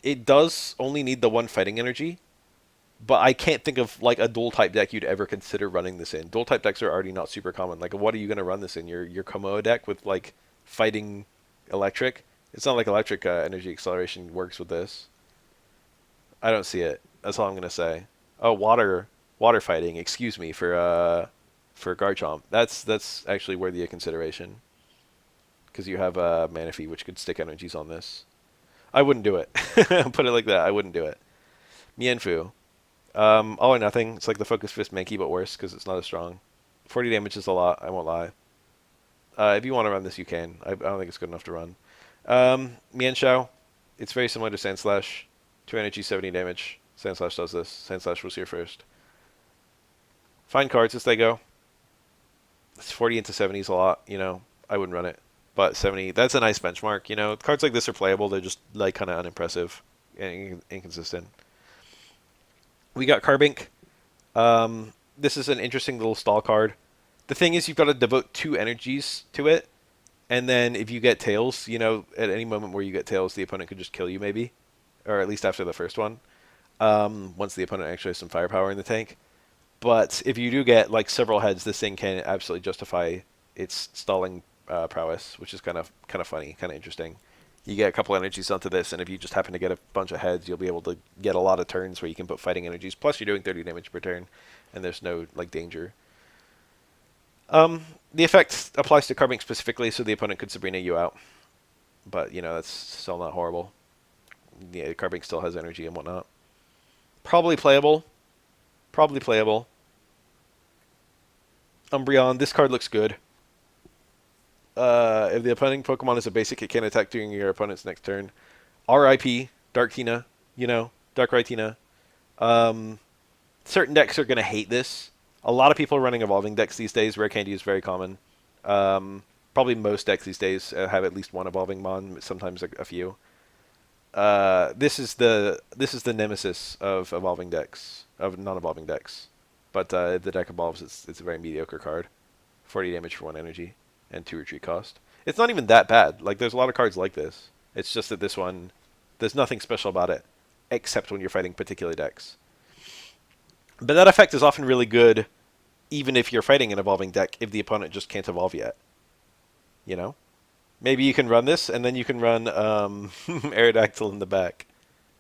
It does only need the 1 fighting energy, but I can't think of, like, a dual-type deck you'd ever consider running this in. Dual-type decks are already not super common. Like, what are you going to run this in? Your Komodo deck with, like, fighting electric? It's not like electric energy acceleration works with this. I don't see it. That's all I'm going to say. Oh, water fighting. Excuse me for Garchomp. That's actually worthy of consideration. Because you have Manaphy, which could stick energies on this. I wouldn't do it. Put it like that. I wouldn't do it. Mienfoo. All or nothing. It's like the Focus Fist Mankey, but worse because it's not as strong. 40 damage is a lot. I won't lie. If you want to run this, you can. I don't think it's good enough to run. Mienshao. It's very similar to Sandslash. 2 energy, 70 damage. Sandslash does this. Sandslash was here first. Fine cards as they go. It's 40 into 70 is a lot. I wouldn't run it. But 70, that's a nice benchmark. Cards like this are playable. They're just, like, kind of unimpressive and inconsistent. We got Carbink. This is an interesting little stall card. The thing is, you've got to devote 2 energies to it. And then if you get Tails, at any moment where you get Tails, the opponent could just kill you, maybe. Or at least after the first one. Once the opponent actually has some firepower in the tank. But if you do get, like, several heads, this thing can absolutely justify its stalling prowess, which is kind of funny, kind of interesting. You get a couple energies onto this, and if you just happen to get a bunch of heads, you'll be able to get a lot of turns where you can put fighting energies. Plus, you're doing 30 damage per turn, and there's no like danger. The effect applies to Carbink specifically, so the opponent could Sabrina you out. But, you know, that's still not horrible. Yeah, Carbink still has energy and whatnot. Probably playable. Probably playable. Umbreon, this card looks good. If the opponent Pokemon is a basic, it can attack during your opponent's next turn. RIP, Dark Tina, you know, Darkrai Tina. Certain decks are going to hate this. A lot of people are running evolving decks these days. Rare Candy is very common. Probably most decks these days have at least one evolving mon, sometimes a few. This is the nemesis of evolving decks, of non-evolving decks. But if the deck evolves, it's a very mediocre card. 40 damage for 1 energy and 2 retreat cost. It's not even that bad. Like, there's a lot of cards like this. It's just that this one, there's nothing special about it, except when you're fighting particular decks. But that effect is often really good, even if you're fighting an evolving deck, if the opponent just can't evolve yet. You know? Maybe you can run this, and then you can run Aerodactyl in the back.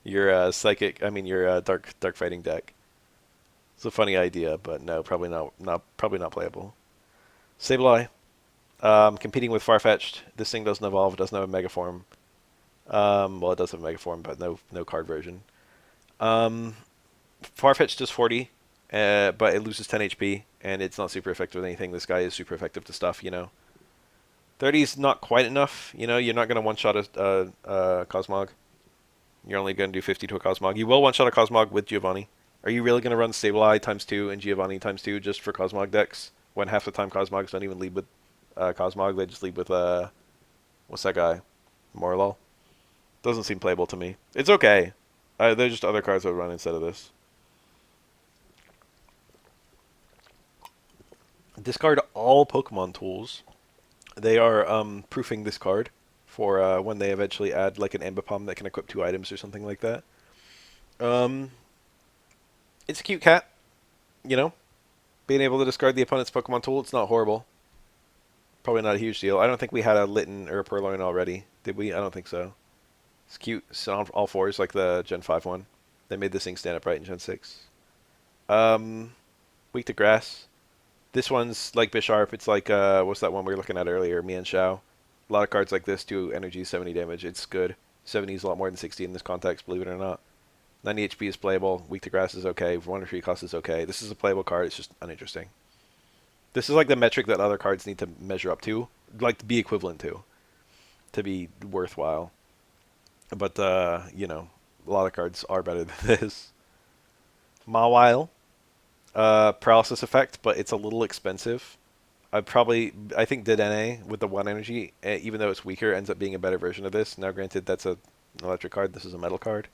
Your your dark fighting deck. It's a funny idea, but no, probably not playable. Sableye, competing with Farfetch'd. This thing doesn't evolve. It doesn't have a Mega Form. Well, it does have a Mega Form, but no card version. Farfetch'd does 40, but it loses 10 HP, and it's not super effective with anything. This guy is super effective to stuff, you know. 30 is not quite enough. You know, you're not going to one-shot a Cosmog. You're only going to do 50 to a Cosmog. You will one-shot a Cosmog with Giovanni. Are you really going to run Sableye times 2 and Giovanni times 2 just for Cosmog decks? When half the time Cosmogs don't even lead with Cosmog, they just lead with, what's that guy? Morlul? Doesn't seem playable to me. It's okay. There's just other cards I would run instead of this. Discard all Pokemon tools. They are proofing this card for when they eventually add like an Ambipom that can equip 2 items or something like that. It's a cute cat, you know. Being able to discard the opponent's Pokemon tool, it's not horrible. Probably not a huge deal. I don't think we had a Litten or a Purloin already, did we? I don't think so. It's cute. It's on all 4s like the Gen 5 one. They made this thing stand upright in Gen 6. Weak to grass. This one's like Bisharp. It's like, what's that one we were looking at earlier? Mian Shao. A lot of cards like this do energy 70 damage. It's good. 70 is a lot more than 60 in this context, believe it or not. 90 HP is playable. Weak to grass is okay. 1 retreat cost is okay. This is a playable card. It's just uninteresting. This is like the metric that other cards need to measure up to, like to be equivalent to be worthwhile. But, you know, a lot of cards are better than this. Mawile. Paralysis effect, but it's a little expensive. I think Dedenne with the 1 energy, even though it's weaker, ends up being a better version of this. Now, granted, that's an electric card. This is a metal card.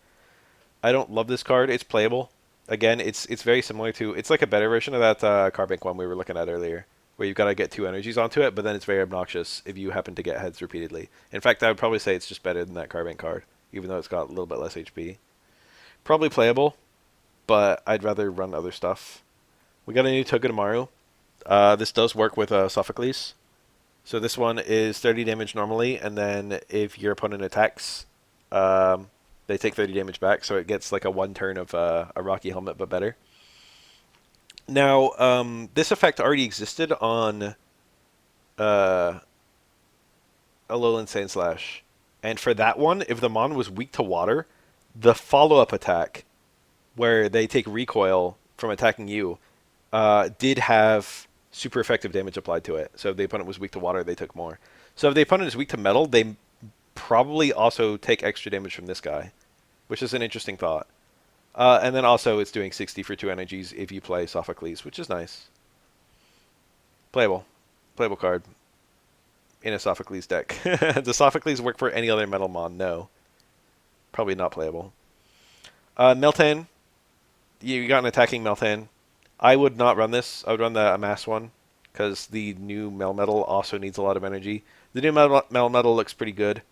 I don't love this card. It's playable. Again, it's very similar to... It's like a better version of that Carbink one we were looking at earlier, where you've got to get 2 energies onto it, but then it's very obnoxious if you happen to get heads repeatedly. In fact, I would probably say it's just better than that Carbink card, even though it's got a little bit less HP. Probably playable, but I'd rather run other stuff. We got a new Togedemaru. This does work with Sophocles. So this one is 30 damage normally, and then if your opponent attacks, they take 30 damage back, so it gets like a 1 turn of a Rocky Helmet, but better. Now, this effect already existed on Alolan Sandslash. And for that one, if the Mon was weak to water, the follow-up attack, where they take recoil from attacking you, did have super effective damage applied to it. So if the opponent was weak to water, they took more. So if the opponent is weak to metal, they probably also take extra damage from this guy, which is an interesting thought. And then also it's doing 60 for 2 energies if you play Sophocles, which is nice. Playable. Playable card. In a Sophocles deck. Does Sophocles work for any other metal mon? No. Probably not playable. Meltan. You got an attacking Meltan. I would not run this. I would run the Amass one, because the new Melmetal also needs a lot of energy. The new Melmetal looks pretty good.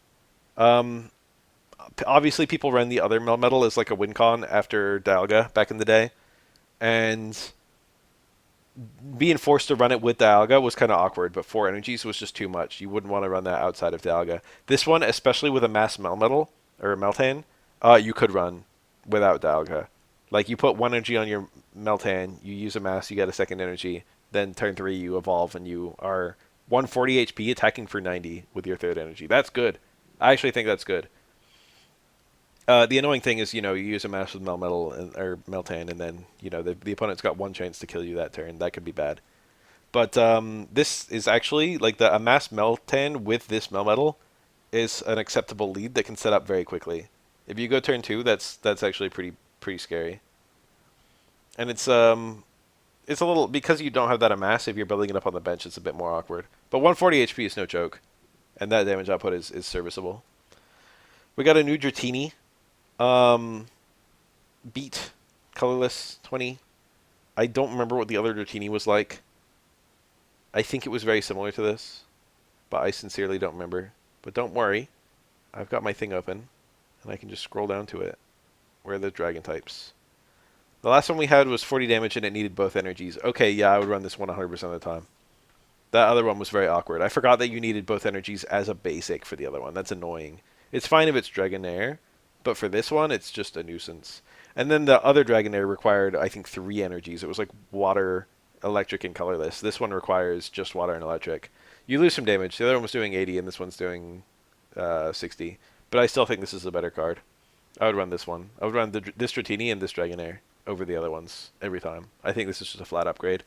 Obviously, people ran the other Melmetal as like a win con after Dialga back in the day, and being forced to run it with Dialga was kind of awkward, but 4 energies was just too much. You wouldn't want to run that outside of Dialga. This one, especially with a mass Melmetal or Meltan, you could run without Dialga. Like you put 1 energy on your Meltan, you use a mass, you get a second energy. Then turn 3, you evolve and you are 140 HP attacking for 90 with your third energy. That's good. I actually think that's good. The annoying thing is, you use a mass with Melmetal or Meltan, and then the opponent's got one chance to kill you that turn. That could be bad. But this is actually like a mass Meltan with this Melmetal is an acceptable lead that can set up very quickly. If you go turn 2, that's actually pretty scary. And it's a little because you don't have that amass. If you're building it up on the bench, it's a bit more awkward. But 140 HP is no joke, and that damage output is serviceable. We got a new Dratini. Um, beat Colorless 20. I don't remember what the other Dratini was like. I think it was very similar to this, but I sincerely don't remember. But don't worry, I've got my thing open, and I can just scroll down to it. Where are the dragon types? The last one we had was 40 damage, and it needed both energies. Okay, yeah, I would run this one 100% of the time. That other one was very awkward. I forgot that you needed both energies as a basic for the other one. That's annoying. It's fine if it's Dragonair, but for this one, it's just a nuisance. And then the other Dragonair required, I think, 3 energies. It was like water, electric, and colorless. This one requires just water and electric. You lose some damage. The other one was doing 80, and this one's doing 60. But I still think this is a better card. I would run this one. I would run this Dratini and this Dragonair over the other ones every time. I think this is just a flat upgrade.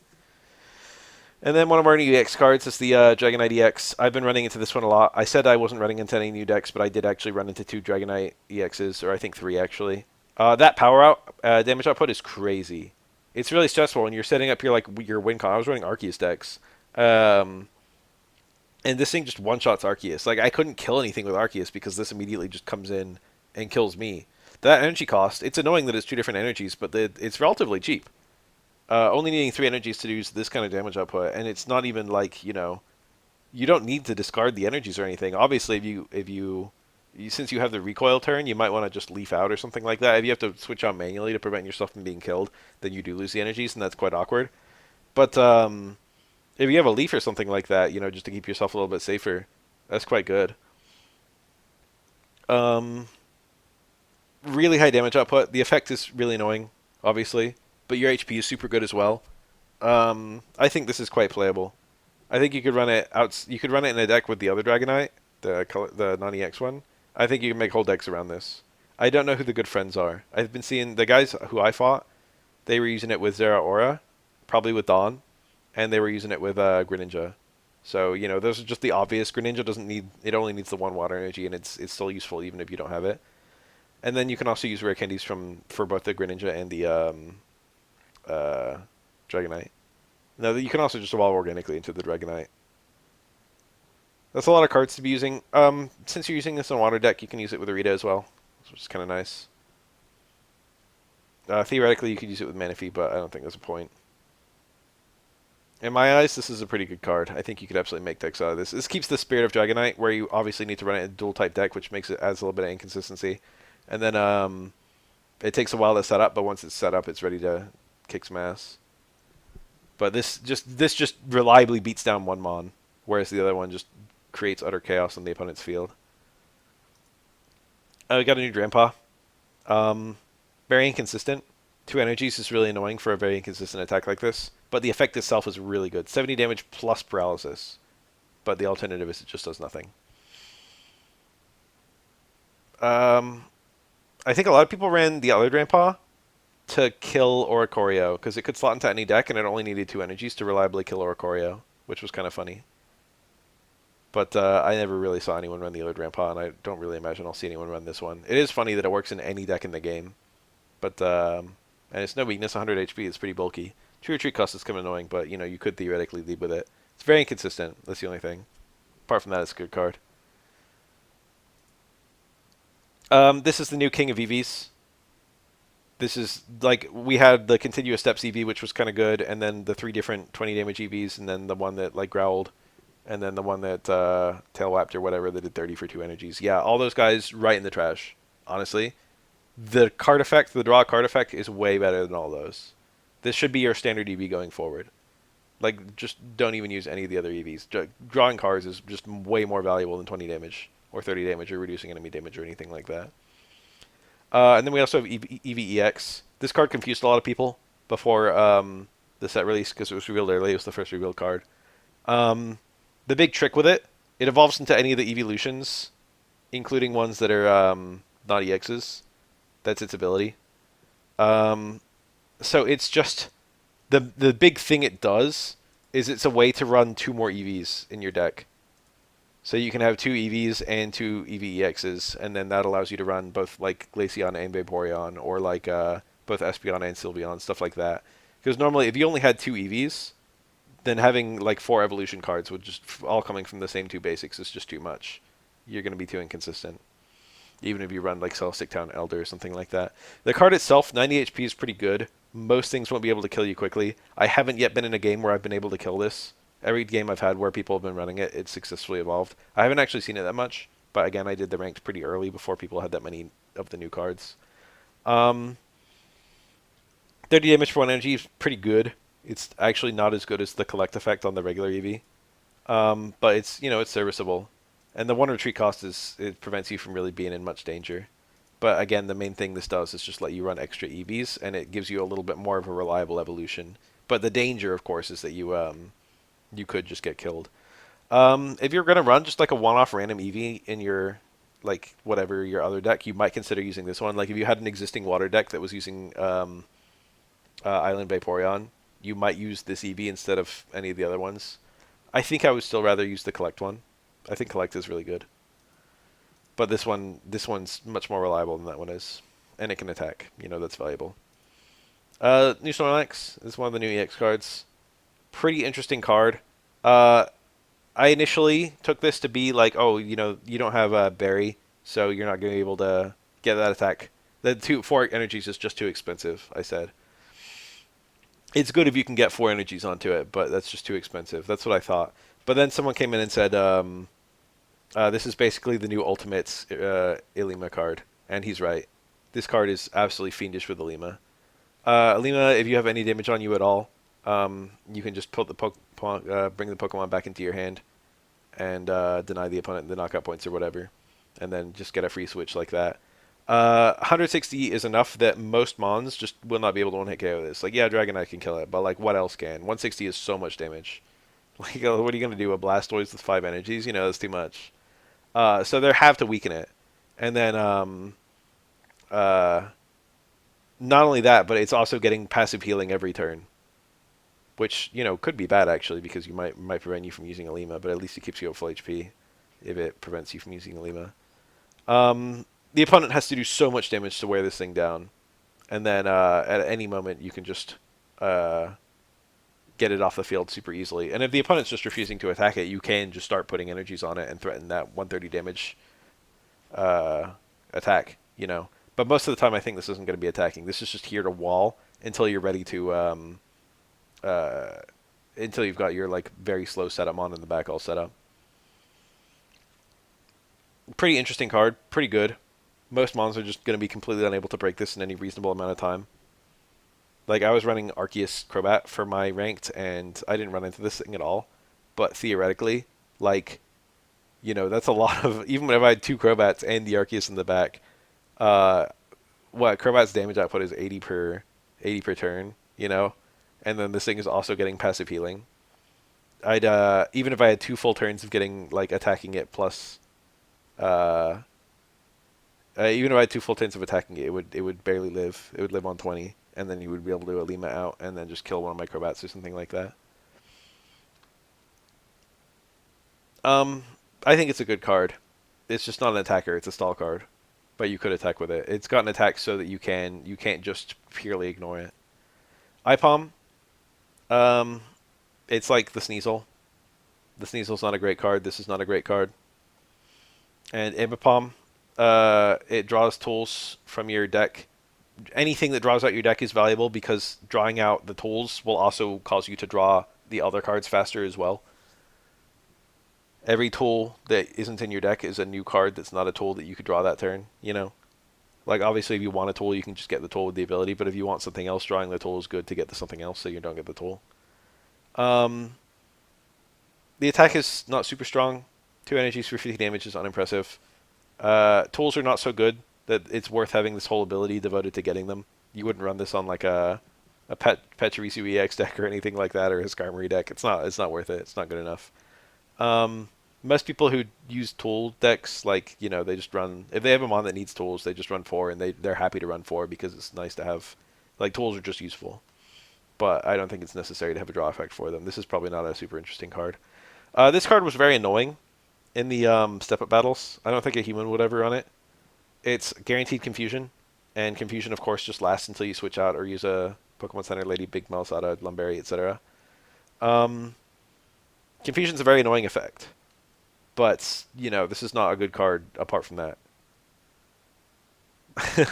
And then one of our new EX cards is the Dragonite EX. I've been running into this one a lot. I said I wasn't running into any new decks, but I did actually run into 2 Dragonite EXs, or I think 3 actually. That power out damage output is crazy. It's really stressful when you're setting up your win con. I was running Arceus decks, and this thing just one-shots Arceus. Like I couldn't kill anything with Arceus because this immediately just comes in and kills me. That energy cost, it's annoying that it's 2 different energies, but it's relatively cheap. Only needing 3 energies to do this kind of damage output, and it's not even like, you don't need to discard the energies or anything. Obviously, since you have the recoil turn, you might want to just leaf out or something like that. If you have to switch out manually to prevent yourself from being killed, then you do lose the energies, and that's quite awkward. But if you have a leaf or something like that, just to keep yourself a little bit safer, that's quite good. Really high damage output. The effect is really annoying, obviously, but your HP is super good as well. I think this is quite playable. I think you could run it out. You could run it in a deck with the other Dragonite, the non-EX one. I think you can make whole decks around this. I don't know who the good friends are. I've been seeing the guys who I fought. They were using it with Zeraora, probably with Dawn, and they were using it with Greninja. So those are just the obvious. Greninja doesn't need. It only needs the 1 water energy, and it's still useful even if you don't have it. And then you can also use rare candies for both the Greninja and the Dragonite. No, you can also just evolve organically into the Dragonite. That's a lot of cards to be using. Since you're using this on water deck, you can use it with Arita as well, which is kind of nice. Theoretically, you could use it with Manaphy, but I don't think there's a point. In my eyes, this is a pretty good card. I think you could absolutely make decks out of this. This keeps the Spirit of Dragonite, where you obviously need to run it in a dual type deck, which adds a little bit of inconsistency. And then it takes a while to set up, but once it's set up, it's ready to kick some ass. But this just reliably beats down 1 Mon, whereas the other one just creates utter chaos on the opponent's field. We got a new Grandpa. Very inconsistent. 2 energies is really annoying for a very inconsistent attack like this, but the effect itself is really good. 70 damage plus paralysis, but the alternative is it just does nothing. I think a lot of people ran the other Grandpa to kill Oricorio, because it could slot into any deck, and it only needed 2 energies to reliably kill Oricorio, which was kind of funny. But I never really saw anyone run the other Grandpa, and I don't really imagine I'll see anyone run this one. It is funny that it works in any deck in the game, but and it's no weakness, 100 HP, it's pretty bulky. True retreat cost is kind of annoying, but you could theoretically lead with it. It's very inconsistent, that's the only thing. Apart from that, it's a good card. This is the new King of Eevees. This is, like, we had the continuous steps Eevee, which was kind of good, and then the 3 different 20 damage Eevees, and then the one that, like, growled, and then the one that tail whapped or whatever that did 30 for 2 energies. Yeah, all those guys right in the trash, honestly. The card effect, the draw card effect, is way better than all those. This should be your standard Eevee going forward. Like, just don't even use any of the other EVs. Drawing cards is just way more valuable than 20 damage or 30 damage or reducing enemy damage or anything like that. And then we also have EVEX. This card confused a lot of people before the set release because it was revealed early. It was the first revealed card. Um, the big trick with it, it evolves into any of the evolutions, including ones that are not EXs. That's its ability. Um, so it's just the big thing it does is it's a way to run two more EVs in your deck. So you can have two EVs and two EVEXs, and then that allows you to run both like Glaceon and Vaporeon, or like both Espeon and Sylveon, stuff like that. Because normally, if you only had two EVs, then having like four evolution cards would just all coming from the same two basics is just too much. You're going to be too inconsistent. Even if you run like Celestic Town Elder or something like that. The card itself, 90 HP is pretty good. Most things won't be able to kill you quickly. I haven't yet been in a game where I've been able to kill this. Every game I've had where people have been running it, it's successfully evolved. I haven't actually seen it that much, but again, I did the ranked pretty early before people had that many of the new cards. Um, 30 damage for 1 energy is pretty good. It's actually not as good as the collect effect on the regular EV. But it's, it's serviceable. And the one retreat cost it prevents you from really being in much danger. But again, the main thing this does is just let you run extra EVs, and it gives you a little bit more of a reliable evolution. But the danger, of course, is that you could just get killed. If you're gonna run just like a one-off random EV in your like whatever your other deck, you might consider using this one. Like if you had an existing water deck that was using Island Vaporeon, you might use this EV instead of any of the other ones. I think I would still rather use the collect one. I think collect is really good. But this one's much more reliable than that one is. And it can attack. That's valuable. New Snorlax is one of the new EX cards. Pretty interesting card. I initially took this to be like, oh, you don't have a berry, so you're not going to be able to get that attack. The 4 energies is just too expensive, I said. It's good if you can get 4 energies onto it, but that's just too expensive. That's what I thought. But then someone came in and said, this is basically the new Ultimate Ilima card. And he's right. This card is absolutely fiendish with Ilima. Ilima, if you have any damage on you at all, you can just put bring the Pokemon back into your hand and deny the opponent the knockout points or whatever. And then just get a free switch like that. 160 is enough that most Mons just will not be able to one-hit KO this. Like, yeah, Dragonite can kill it, but like, what else can? 160 is so much damage. Like, what are you going to do? A Blastoise with 5 energies? That's too much. So they have to weaken it. And then, not only that, but it's also getting passive healing every turn. Which, could be bad, actually, because you might prevent you from using Ilima, but at least it keeps you at full HP if it prevents you from using Ilima. The opponent has to do so much damage to wear this thing down. And then, at any moment, you can just get it off the field super easily. And if the opponent's just refusing to attack it, you can just start putting energies on it and threaten that 130 damage attack, But most of the time, I think this isn't going to be attacking. This is just here to wall until you're ready to, until you've got your, like, very slow setup on in the back all set up. Pretty interesting card. Pretty good. Most Mons are just going to be completely unable to break this in any reasonable amount of time. Like, I was running Arceus Crobat for my ranked, and I didn't run into this thing at all. But theoretically, like, that's a lot of... Even if I had 2 Crobats and the Arceus in the back, Crobat's damage output is 80 per turn, And then this thing is also getting passive healing. I'd even if I had 2 full turns of getting, like, attacking it plus... even if I had 2 full turns of attacking it, it would barely live. It would live on 20. And then you would be able to do a Lima out and then just kill one of my Crobats or something like that. I think it's a good card. It's just not an attacker. It's a stall card. But you could attack with it. It's got an attack so that you can't just purely ignore it. IPOM. It's like the Sneasel. The Sneasel's not a great card. This is not a great card. And Ambipom. It draws tools from your deck. Anything that draws out your deck is valuable because drawing out the tools will also cause you to draw the other cards faster as well. Every tool that isn't in your deck is a new card that's not a tool that you could draw that turn, Like, obviously, if you want a tool, you can just get the tool with the ability, but if you want something else, drawing the tool is good to get to something else so you don't get the tool. Um, the attack is not super strong. 2 energies for 50 damage is unimpressive. Tools are not so good that it's worth having this whole ability devoted to getting them. You wouldn't run this on like a Pachirisu EX deck or anything like that, or a Skarmory deck. It's not worth it. It's not good enough. Um, Most people who use tool decks, like they just run. If they have a mon that needs tools, they just run four, and they're happy to run four because it's nice to have. Like tools are just useful, but I don't think it's necessary to have a draw effect for them. This is probably not a super interesting card. This card was very annoying in the step up battles. I don't think a human would ever run it. It's guaranteed confusion, and confusion, of course, just lasts until you switch out or use a Pokemon Center Lady, Big Melisada, Lumberry, etc. Um, Confusion's a very annoying effect, but this is not a good card apart from that.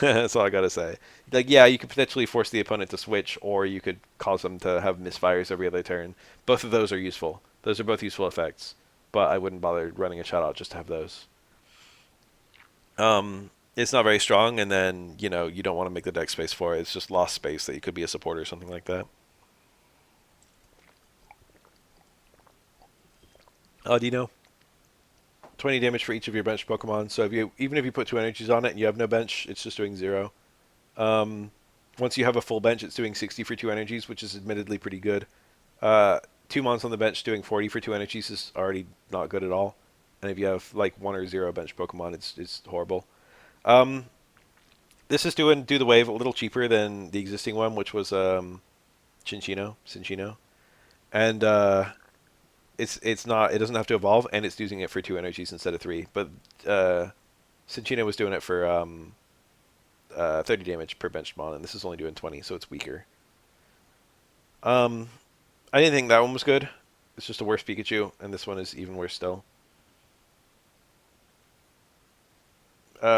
That's all I gotta say. Like, yeah, you could potentially force the opponent to switch, or you could cause them to have misfires every other turn. Both of those are useful. Those are both useful effects, but I wouldn't bother running a shout out just to have those. It's not very strong, and then you don't want to make the deck space for it. It's just lost space that you could be a supporter or something like that. Dino, 20 damage for each of your bench Pokemon. So even if you put 2 energies on it and you have no bench, it's just doing 0. Um, Once you have a full bench, it's doing 60 for 2 energies, which is admittedly pretty good. Uh, Two mons on the bench doing 40 for 2 energies is already not good at all. And if you have like 1 or 0 bench Pokemon, it's horrible. Um, this is doing do the wave a little cheaper than the existing one, which was Cinchino, and it's not it doesn't have to evolve, and it's using it for 2 energies instead of three. But uh, Cinchino was doing it for 30 damage per bench mon, and this is only doing 20, so it's weaker. Um, I didn't think that one was good. It's just a worse Pikachu, and this one is even worse still.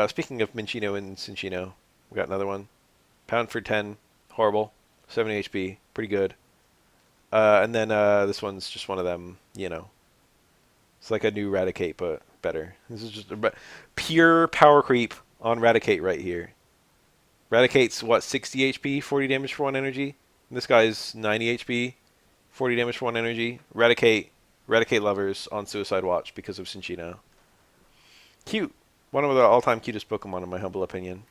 Speaking of Minchino and Cinchino, we got another one. Pound for 10, horrible. 70 HP, pretty good. And then this one's just one of them. It's like a new Raticate, but better. This is just pure power creep on Raticate right here. Raticate's what, 60 HP, 40 damage for 1 energy? And this guy's 90 HP, 40 damage for 1 energy. Raticate lovers on Suicide Watch because of Cinchino. Cute. One of the all-time cutest Pokemon in my humble opinion.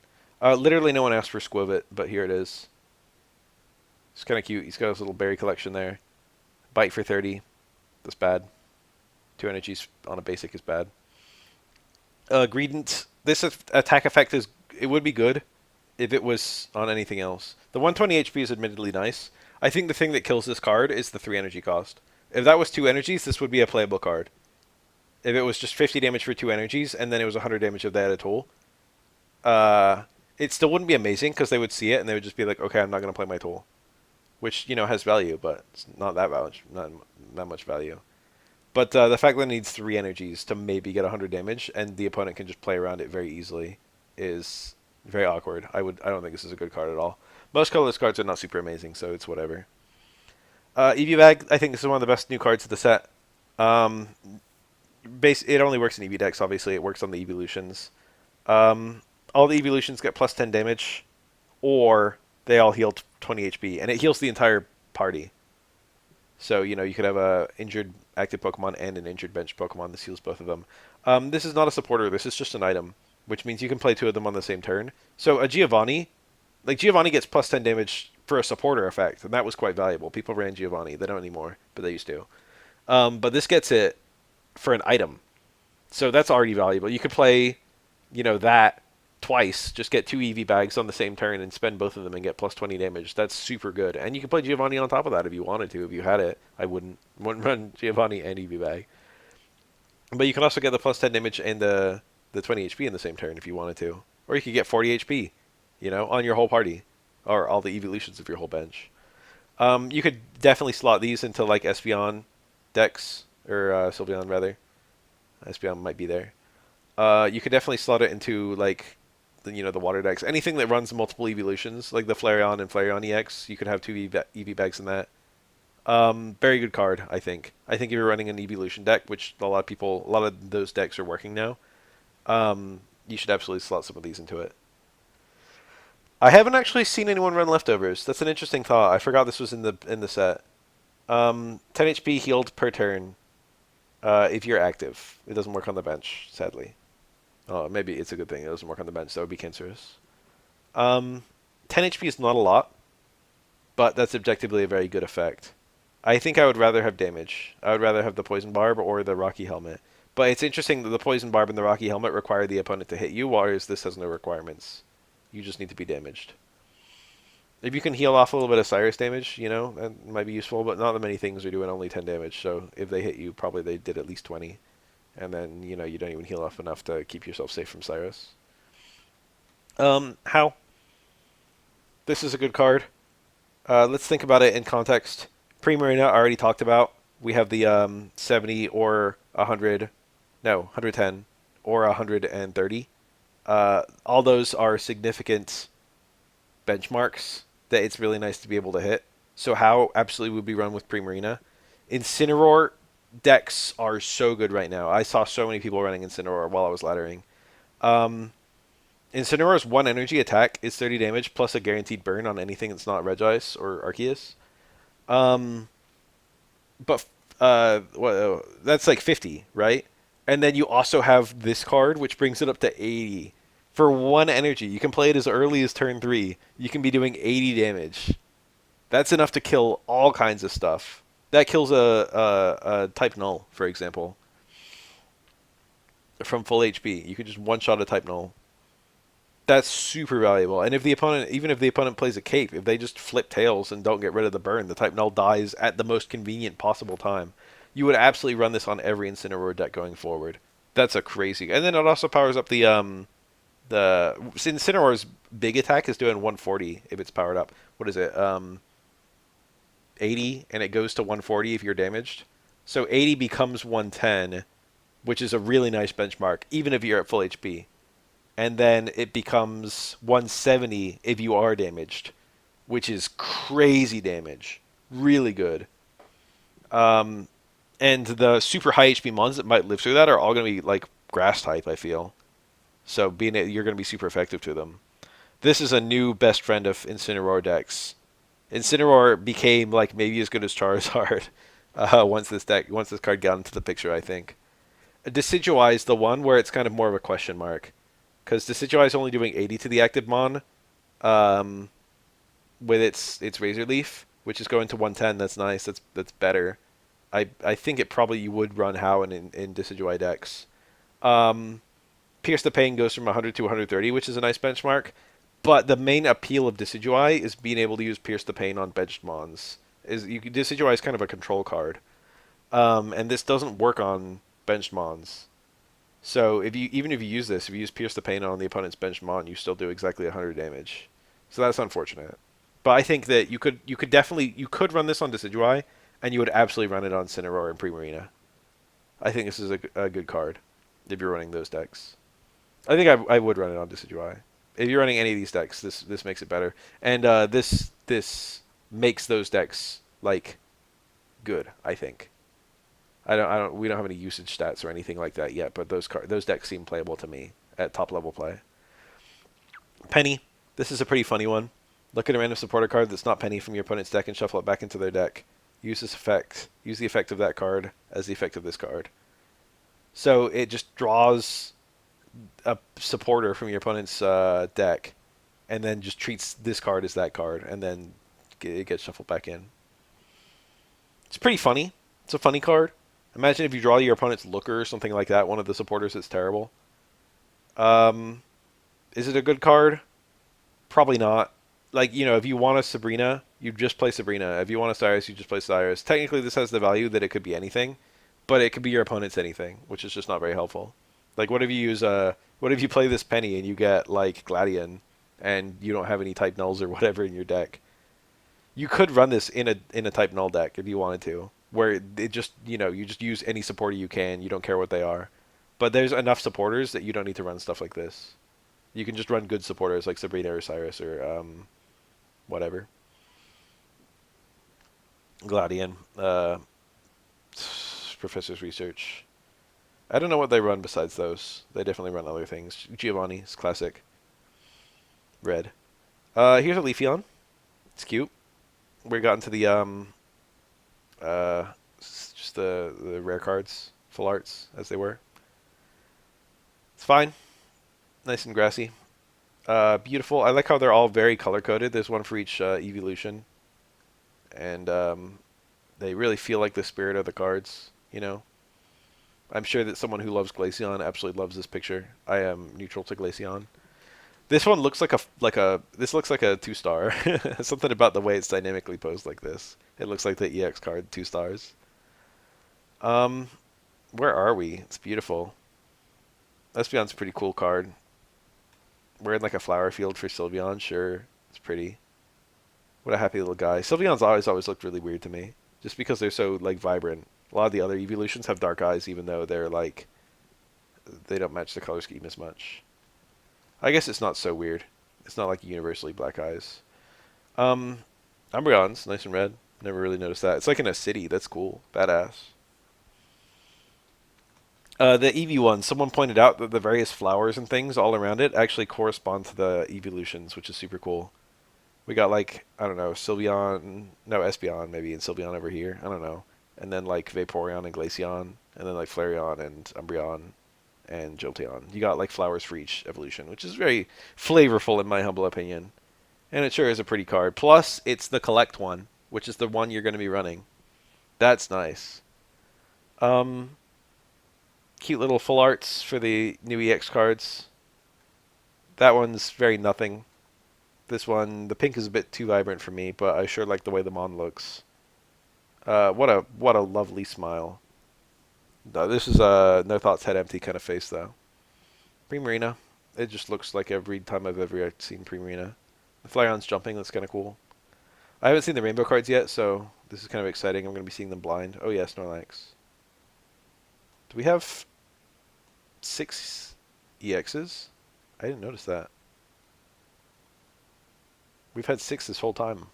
Literally no one asked for Squivit, but here it is. It's kind of cute. He's got his little berry collection there. Bite for 30. That's bad. 2 energies on a basic is bad. Greedent. This attack effect it would be good if it was on anything else. The 120 HP is admittedly nice. I think the thing that kills this card is the 3 energy cost. If that was 2 energies, this would be a playable card. If it was just 50 damage for 2 energies, and then it was 100 damage if they had a tool, it still wouldn't be amazing because they would see it and they would just be like, okay, I'm not going to play my tool. Which, has value, but it's not that much, not that much value. But the fact that it needs 3 energies to maybe get 100 damage, and the opponent can just play around it very easily, is very awkward. I don't think this is a good card at all. Most colorless cards are not super amazing, so it's whatever. Eevee Bag, I think this is one of the best new cards of the set. Um, it only works in Eevee decks, obviously. It works on the evolutions. All the evolutions get plus 10 damage, or they all heal 20 HP, and it heals the entire party. So, you could have a injured active Pokemon and an injured bench Pokemon. This heals both of them. This is not a supporter. This is just an item, which means you can play two of them on the same turn. So a Giovanni, Giovanni gets plus 10 damage for a supporter effect, and that was quite valuable. People ran Giovanni. They don't anymore, but they used to. But this gets it for an item. So that's already valuable. You could play, that twice, just get two Eevee bags on the same turn and spend both of them and get plus 20 damage. That's super good. And you can play Giovanni on top of that if you wanted to. If you had it, I wouldn't run Giovanni and Eevee bag. But you can also get the plus 10 damage and the 20 HP in the same turn if you wanted to. Or you could get 40 HP, on your whole party. Or all the evolutions of your whole bench. You could definitely slot these into like Espeon decks, or Sylveon rather. Espeon might be there. You could definitely slot it into like the water decks. Anything that runs multiple evolutions, like the Flareon and Flareon EX, you could have two EV bags in that. Very good card, I think. I think if you're running an evolution deck, which a lot of those decks are working now, you should absolutely slot some of these into it. I haven't actually seen anyone run leftovers. That's an interesting thought. I forgot this was in the set. 10 HP healed per turn if you're active. It doesn't work on the bench, sadly. Oh, maybe it's a good thing it doesn't work on the bench. That would be cancerous. 10 HP is not a lot, but that's objectively a very good effect. I think I would rather have damage. I would rather have the poison barb or the rocky helmet. But it's interesting that the poison barb and the rocky helmet require the opponent to hit you, whereas this has no requirements. You just need to be damaged. If you can heal off a little bit of Cyrus damage, that might be useful, but not that many things are doing only 10 damage, so if they hit you, probably they did at least 20. And then, you don't even heal off enough to keep yourself safe from Cyrus. How? This is a good card. Let's think about it in context. Pre-Marina, I already talked about. We have the 70 or 100, no, 110 or 130. All those are significant benchmarks that it's really nice to be able to hit. So how absolutely would be run with Pre-Marina. Incineroar decks are so good right now. I saw so many people running Incineroar while I was laddering. Incineroar's 1 energy attack is 30 damage plus a guaranteed burn on anything that's not Regice or Arceus. But that's like 50, right? And then you also have this card, which brings it up to 80. For 1 energy, you can play it as early as turn 3. You can be doing 80 damage. That's enough to kill all kinds of stuff. That kills a type null, for example, from full HP. You could just one-shot a type null. That's super valuable. And if the opponent, even if the opponent plays a cape, if they just flip tails and don't get rid of the burn, the type null dies at the most convenient possible time. You would absolutely run this on every Incineroar deck going forward. That's a crazy. And then it also powers up the Incineroar's big attack is doing 140 if it's powered up. What is it? 80 and it goes to 140 if you're damaged. So 80 becomes 110, which is a really nice benchmark even if you're at full HP. And then it becomes 170 if you are damaged, which is crazy damage. Really good. And the super high HP mons that might live through that are all going to be like grass type, I feel. So you're going to be super effective to them. This is a new best friend of Incineroar decks. Incineroar became like maybe as good as Charizard once this card got into the picture, I think. Decidueye is the one where it's kind of more of a question mark. Because Decidueye is only doing 80 to the active mon with its Razor Leaf, which is going to 110. That's nice. That's better. I think it probably you would run How in Decidueye decks. Pierce the Pain goes from 100 to 130, which is a nice benchmark. But the main appeal of Decidueye is being able to use Pierce the Pain on benched mons. Decidueye is kind of a control card. And this doesn't work on benched mons. So even if you use this, if you use Pierce the Pain on the opponent's bench mon, you still do exactly 100 damage. So that's unfortunate. But I think that you could run this on Decidueye, and you would absolutely run it on Incineroar and Pre-Marina. I think this is a good card if you're running those decks. I think I would run it on Decidueye. If you're running any of these decks, this makes it better. And this makes those decks like good, I think. We don't have any usage stats or anything like that yet, but those decks seem playable to me at top level play. Penny, this is a pretty funny one. Look at a random supporter card that's not Penny from your opponent's deck and shuffle it back into their deck. Use this effect. Use the effect of that card as the effect of this card. So it just draws a supporter from your opponent's deck, and then just treats this card as that card, and then it gets shuffled back in. It's pretty funny. It's a funny card. Imagine if you draw your opponent's Looker or something like that, one of the supporters that's terrible. Is it a good card? Probably not. Like, if you want a Sabrina, you just play Sabrina. If you want a Cyrus, you just play Cyrus. Technically, this has the value that it could be anything, but it could be your opponent's anything, which is just not very helpful. Like, what if you play this Penny and you get, like, Gladion, and you don't have any type nulls or whatever in your deck? You could run this in a type null deck if you wanted to, where it just, you just use any supporter you can. You don't care what they are. But there's enough supporters that you don't need to run stuff like this. You can just run good supporters like Sabrina or Cyrus or whatever. Gladion. Professor's Research. I don't know what they run besides those. They definitely run other things. Giovanni's classic. Red. Here's a Leafeon. It's cute. We got into the Just the rare cards, full arts as they were. It's fine, nice and grassy. Beautiful. I like how they're all very color coded. There's one for each evolution, and they really feel like the spirit of the cards. You know, I'm sure that someone who loves Glaceon absolutely loves this picture. I am neutral to Glaceon. This one looks like a this looks like a 2-star. Something about the way it's dynamically posed like this. It looks like the EX card 2 stars. Um, where are we? It's beautiful. Espeon's a pretty cool card. We're in like a flower field for Sylveon. Sure, it's pretty. What a happy little guy. Sylveon's always looked really weird to me, just because they're so like vibrant. A lot of the other evolutions have dark eyes, even though they're like they don't match the color scheme as much. I guess it's not so weird. It's not like universally black eyes. Um, Umbreon's nice and red. Never really noticed that. It's like in a city. That's cool. Badass. The Eevee one, someone pointed out that the various flowers and things all around it actually correspond to the evolutions, which is super cool. We got like, I don't know, Sylveon, no, Espeon maybe, and Sylveon over here. I don't know. And then like Vaporeon and Glaceon, and then like Flareon and Umbreon and Jolteon. You got like flowers for each evolution, which is very flavorful in my humble opinion. And it sure is a pretty card. Plus, it's the collect one, which is the one you're going to be running. That's nice. Um, Cute little full arts for the new EX cards. That one's very nothing. This one, the pink is a bit too vibrant for me, but I sure like the way the Mon looks. What a lovely smile. No, this is a no thoughts head empty kind of face though. Primarina. It just looks like every time I've ever seen Primarina. The Flareon's jumping, that's kind of cool. I haven't seen the rainbow cards yet, so this is kind of exciting. I'm going to be seeing them blind. Oh, yeah, Snorlax. Do we have 6 EXs? I didn't notice that. We've had 6 this whole time.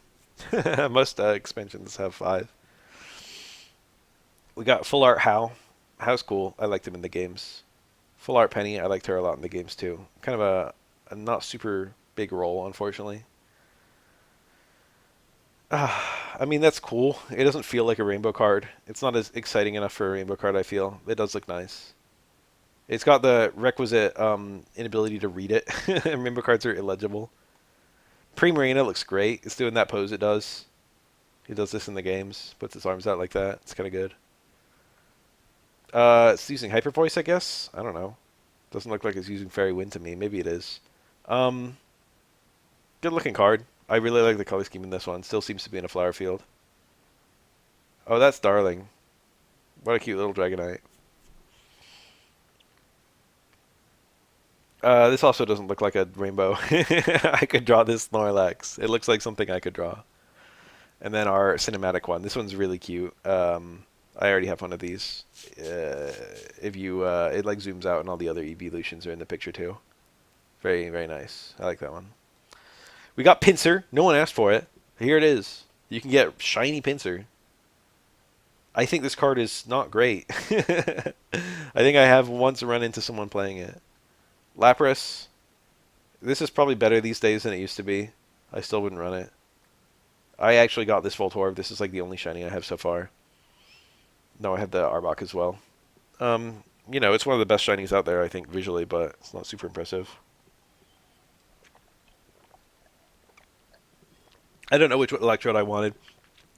Most expansions have 5. We got Full Art How. How's cool. I liked him in the games. Full Art Penny, I liked her a lot in the games too. Kind of a not super big role, unfortunately. I mean, that's cool. It doesn't feel like a rainbow card. It's not as exciting enough for a rainbow card, I feel. It does look nice. It's got the requisite inability to read it. Rainbow cards are illegible. Primarina looks great. It's doing that pose it does. He does this in the games. Puts his arms out like that. It's kind of good. It's using Hyper Voice, I guess. I don't know. Doesn't look like it's using Fairy Wind to me. Maybe it is. Um, Good looking card. I really like the color scheme in this one. Still seems to be in a flower field. Oh, that's Darling. What a cute little Dragonite. This also doesn't look like a rainbow. I could draw this Snorlax. It looks like something I could draw. And then our cinematic one. This one's really cute. I already have one of these. If you, it like zooms out and all the other evolutions are in the picture too. Very, very nice. I like that one. We got Pinsir. No one asked for it. Here it is. You can get shiny Pinsir. I think this card is not great. I think I have once run into someone playing it. Lapras. This is probably better these days than it used to be. I still wouldn't run it. I actually got this Voltorb. This is like the only shiny I have so far. No, I have the Arbok as well. It's one of the best shinies out there, I think, visually, but it's not super impressive. I don't know which Electrode I wanted.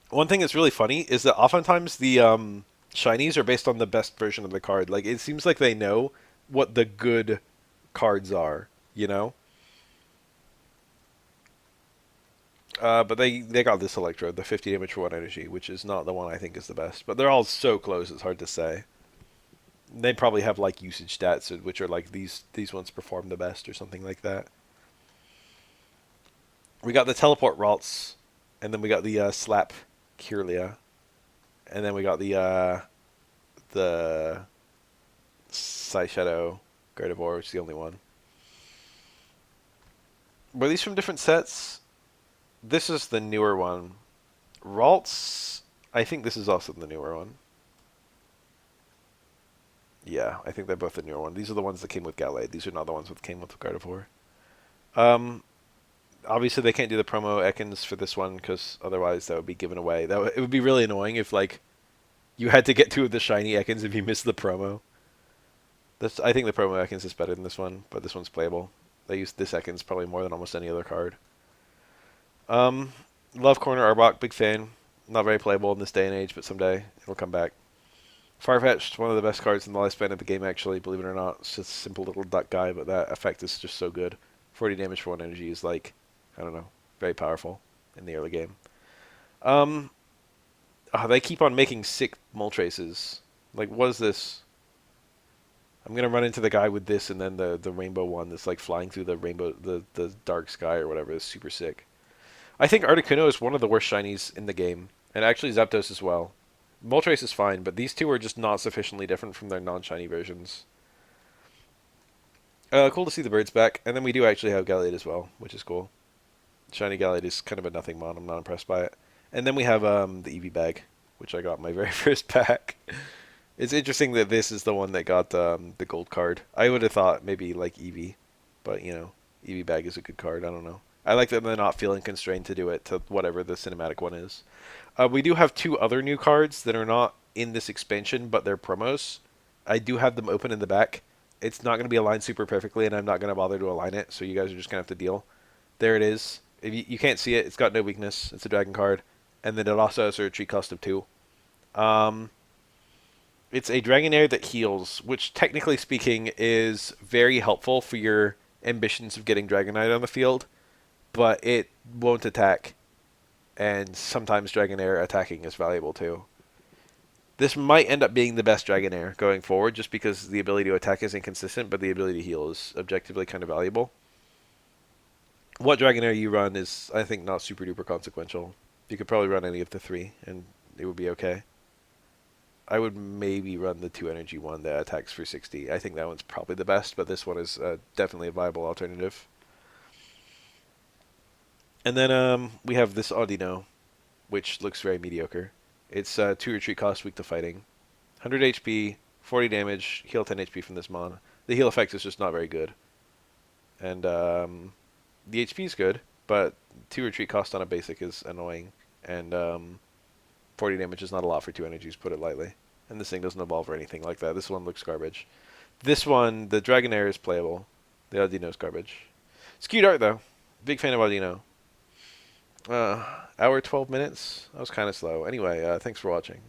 One thing that's really funny is that oftentimes the shinies are based on the best version of the card. Like, it seems like they know what the good cards are, you know? But they got this Electrode, the 50 damage for 1 energy, which is not the one I think is the best. But they're all so close, it's hard to say. They probably have like usage stats, which are like these ones perform the best or something like that. We got the Teleport Ralts, and then we got the Slap Kirlia, and then we got the Psyshadow Gardevoir, which is the only one. Were these from different sets? This is the newer one. Ralts, I think this is also the newer one. Yeah, I think they're both the newer one. These are the ones that came with Gallade. These are not the ones that came with Gardevoir. Um, Obviously, they can't do the promo Ekans for this one because otherwise that would be given away. It would be really annoying if like you had to get two of the shiny Ekans if you missed the promo. I think the promo Ekans is better than this one, but this one's playable. They use this Ekans probably more than almost any other card. Um, Love Corner Arbok, big fan. Not very playable in this day and age, but someday it'll come back. Farfetch'd, one of the best cards in the lifespan of the game, actually, believe it or not. It's just a simple little duck guy, but that effect is just so good. 40 damage for 1 energy is like, I don't know, very powerful in the early game. Um, they keep on making sick Moltres. Like, what is this? I'm gonna run into the guy with this and then the rainbow one that's like flying through the rainbow, the dark sky or whatever. Is super sick. I think Articuno is one of the worst shinies in the game, and actually Zapdos as well. Moltres is fine, but these two are just not sufficiently different from their non-shiny versions. Cool to see the birds back, and then we do actually have Gallade as well, which is cool. Shiny Gallade is kind of a nothing mon. I'm not impressed by it. And then we have the Eevee bag, which I got my very first pack. It's interesting that this is the one that got the gold card. I would have thought maybe like Eevee, but you know, Eevee bag is a good card. I don't know. I like that they're not feeling constrained to do it to whatever the cinematic one is. We do have two other new cards that are not in this expansion, but they're promos. I do have them open in the back. It's not going to be aligned super perfectly, and I'm not going to bother to align it, so you guys are just going to have to deal. There it is. If you can't see it, it's got no weakness. It's a dragon card. And then it also has a retreat cost of 2. Um, it's a Dragonair that heals, which technically speaking is very helpful for your ambitions of getting Dragonite on the field, but it won't attack. And sometimes Dragonair attacking is valuable too. This might end up being the best Dragonair going forward, just because the ability to attack is inconsistent, but the ability to heal is objectively kind of valuable. What Dragonair you run is, I think, not super duper consequential. You could probably run any of the 3, and it would be okay. I would maybe run the 2 energy one that attacks for 60. I think that one's probably the best, but this one is definitely a viable alternative. And then we have this Audino, which looks very mediocre. It's 2 retreat cost, weak to fighting. 100 HP, 40 damage, heal 10 HP from this mon. The heal effect is just not very good. And the HP is good, but 2 retreat cost on a basic is annoying. And 40 damage is not a lot for 2 energies, put it lightly. And this thing doesn't evolve or anything like that. This one looks garbage. This one, the Dragonair is playable. The Audino is garbage. It's cute art, though. Big fan of Audino. Hour 12 minutes? That was kind of slow. Anyway, thanks for watching.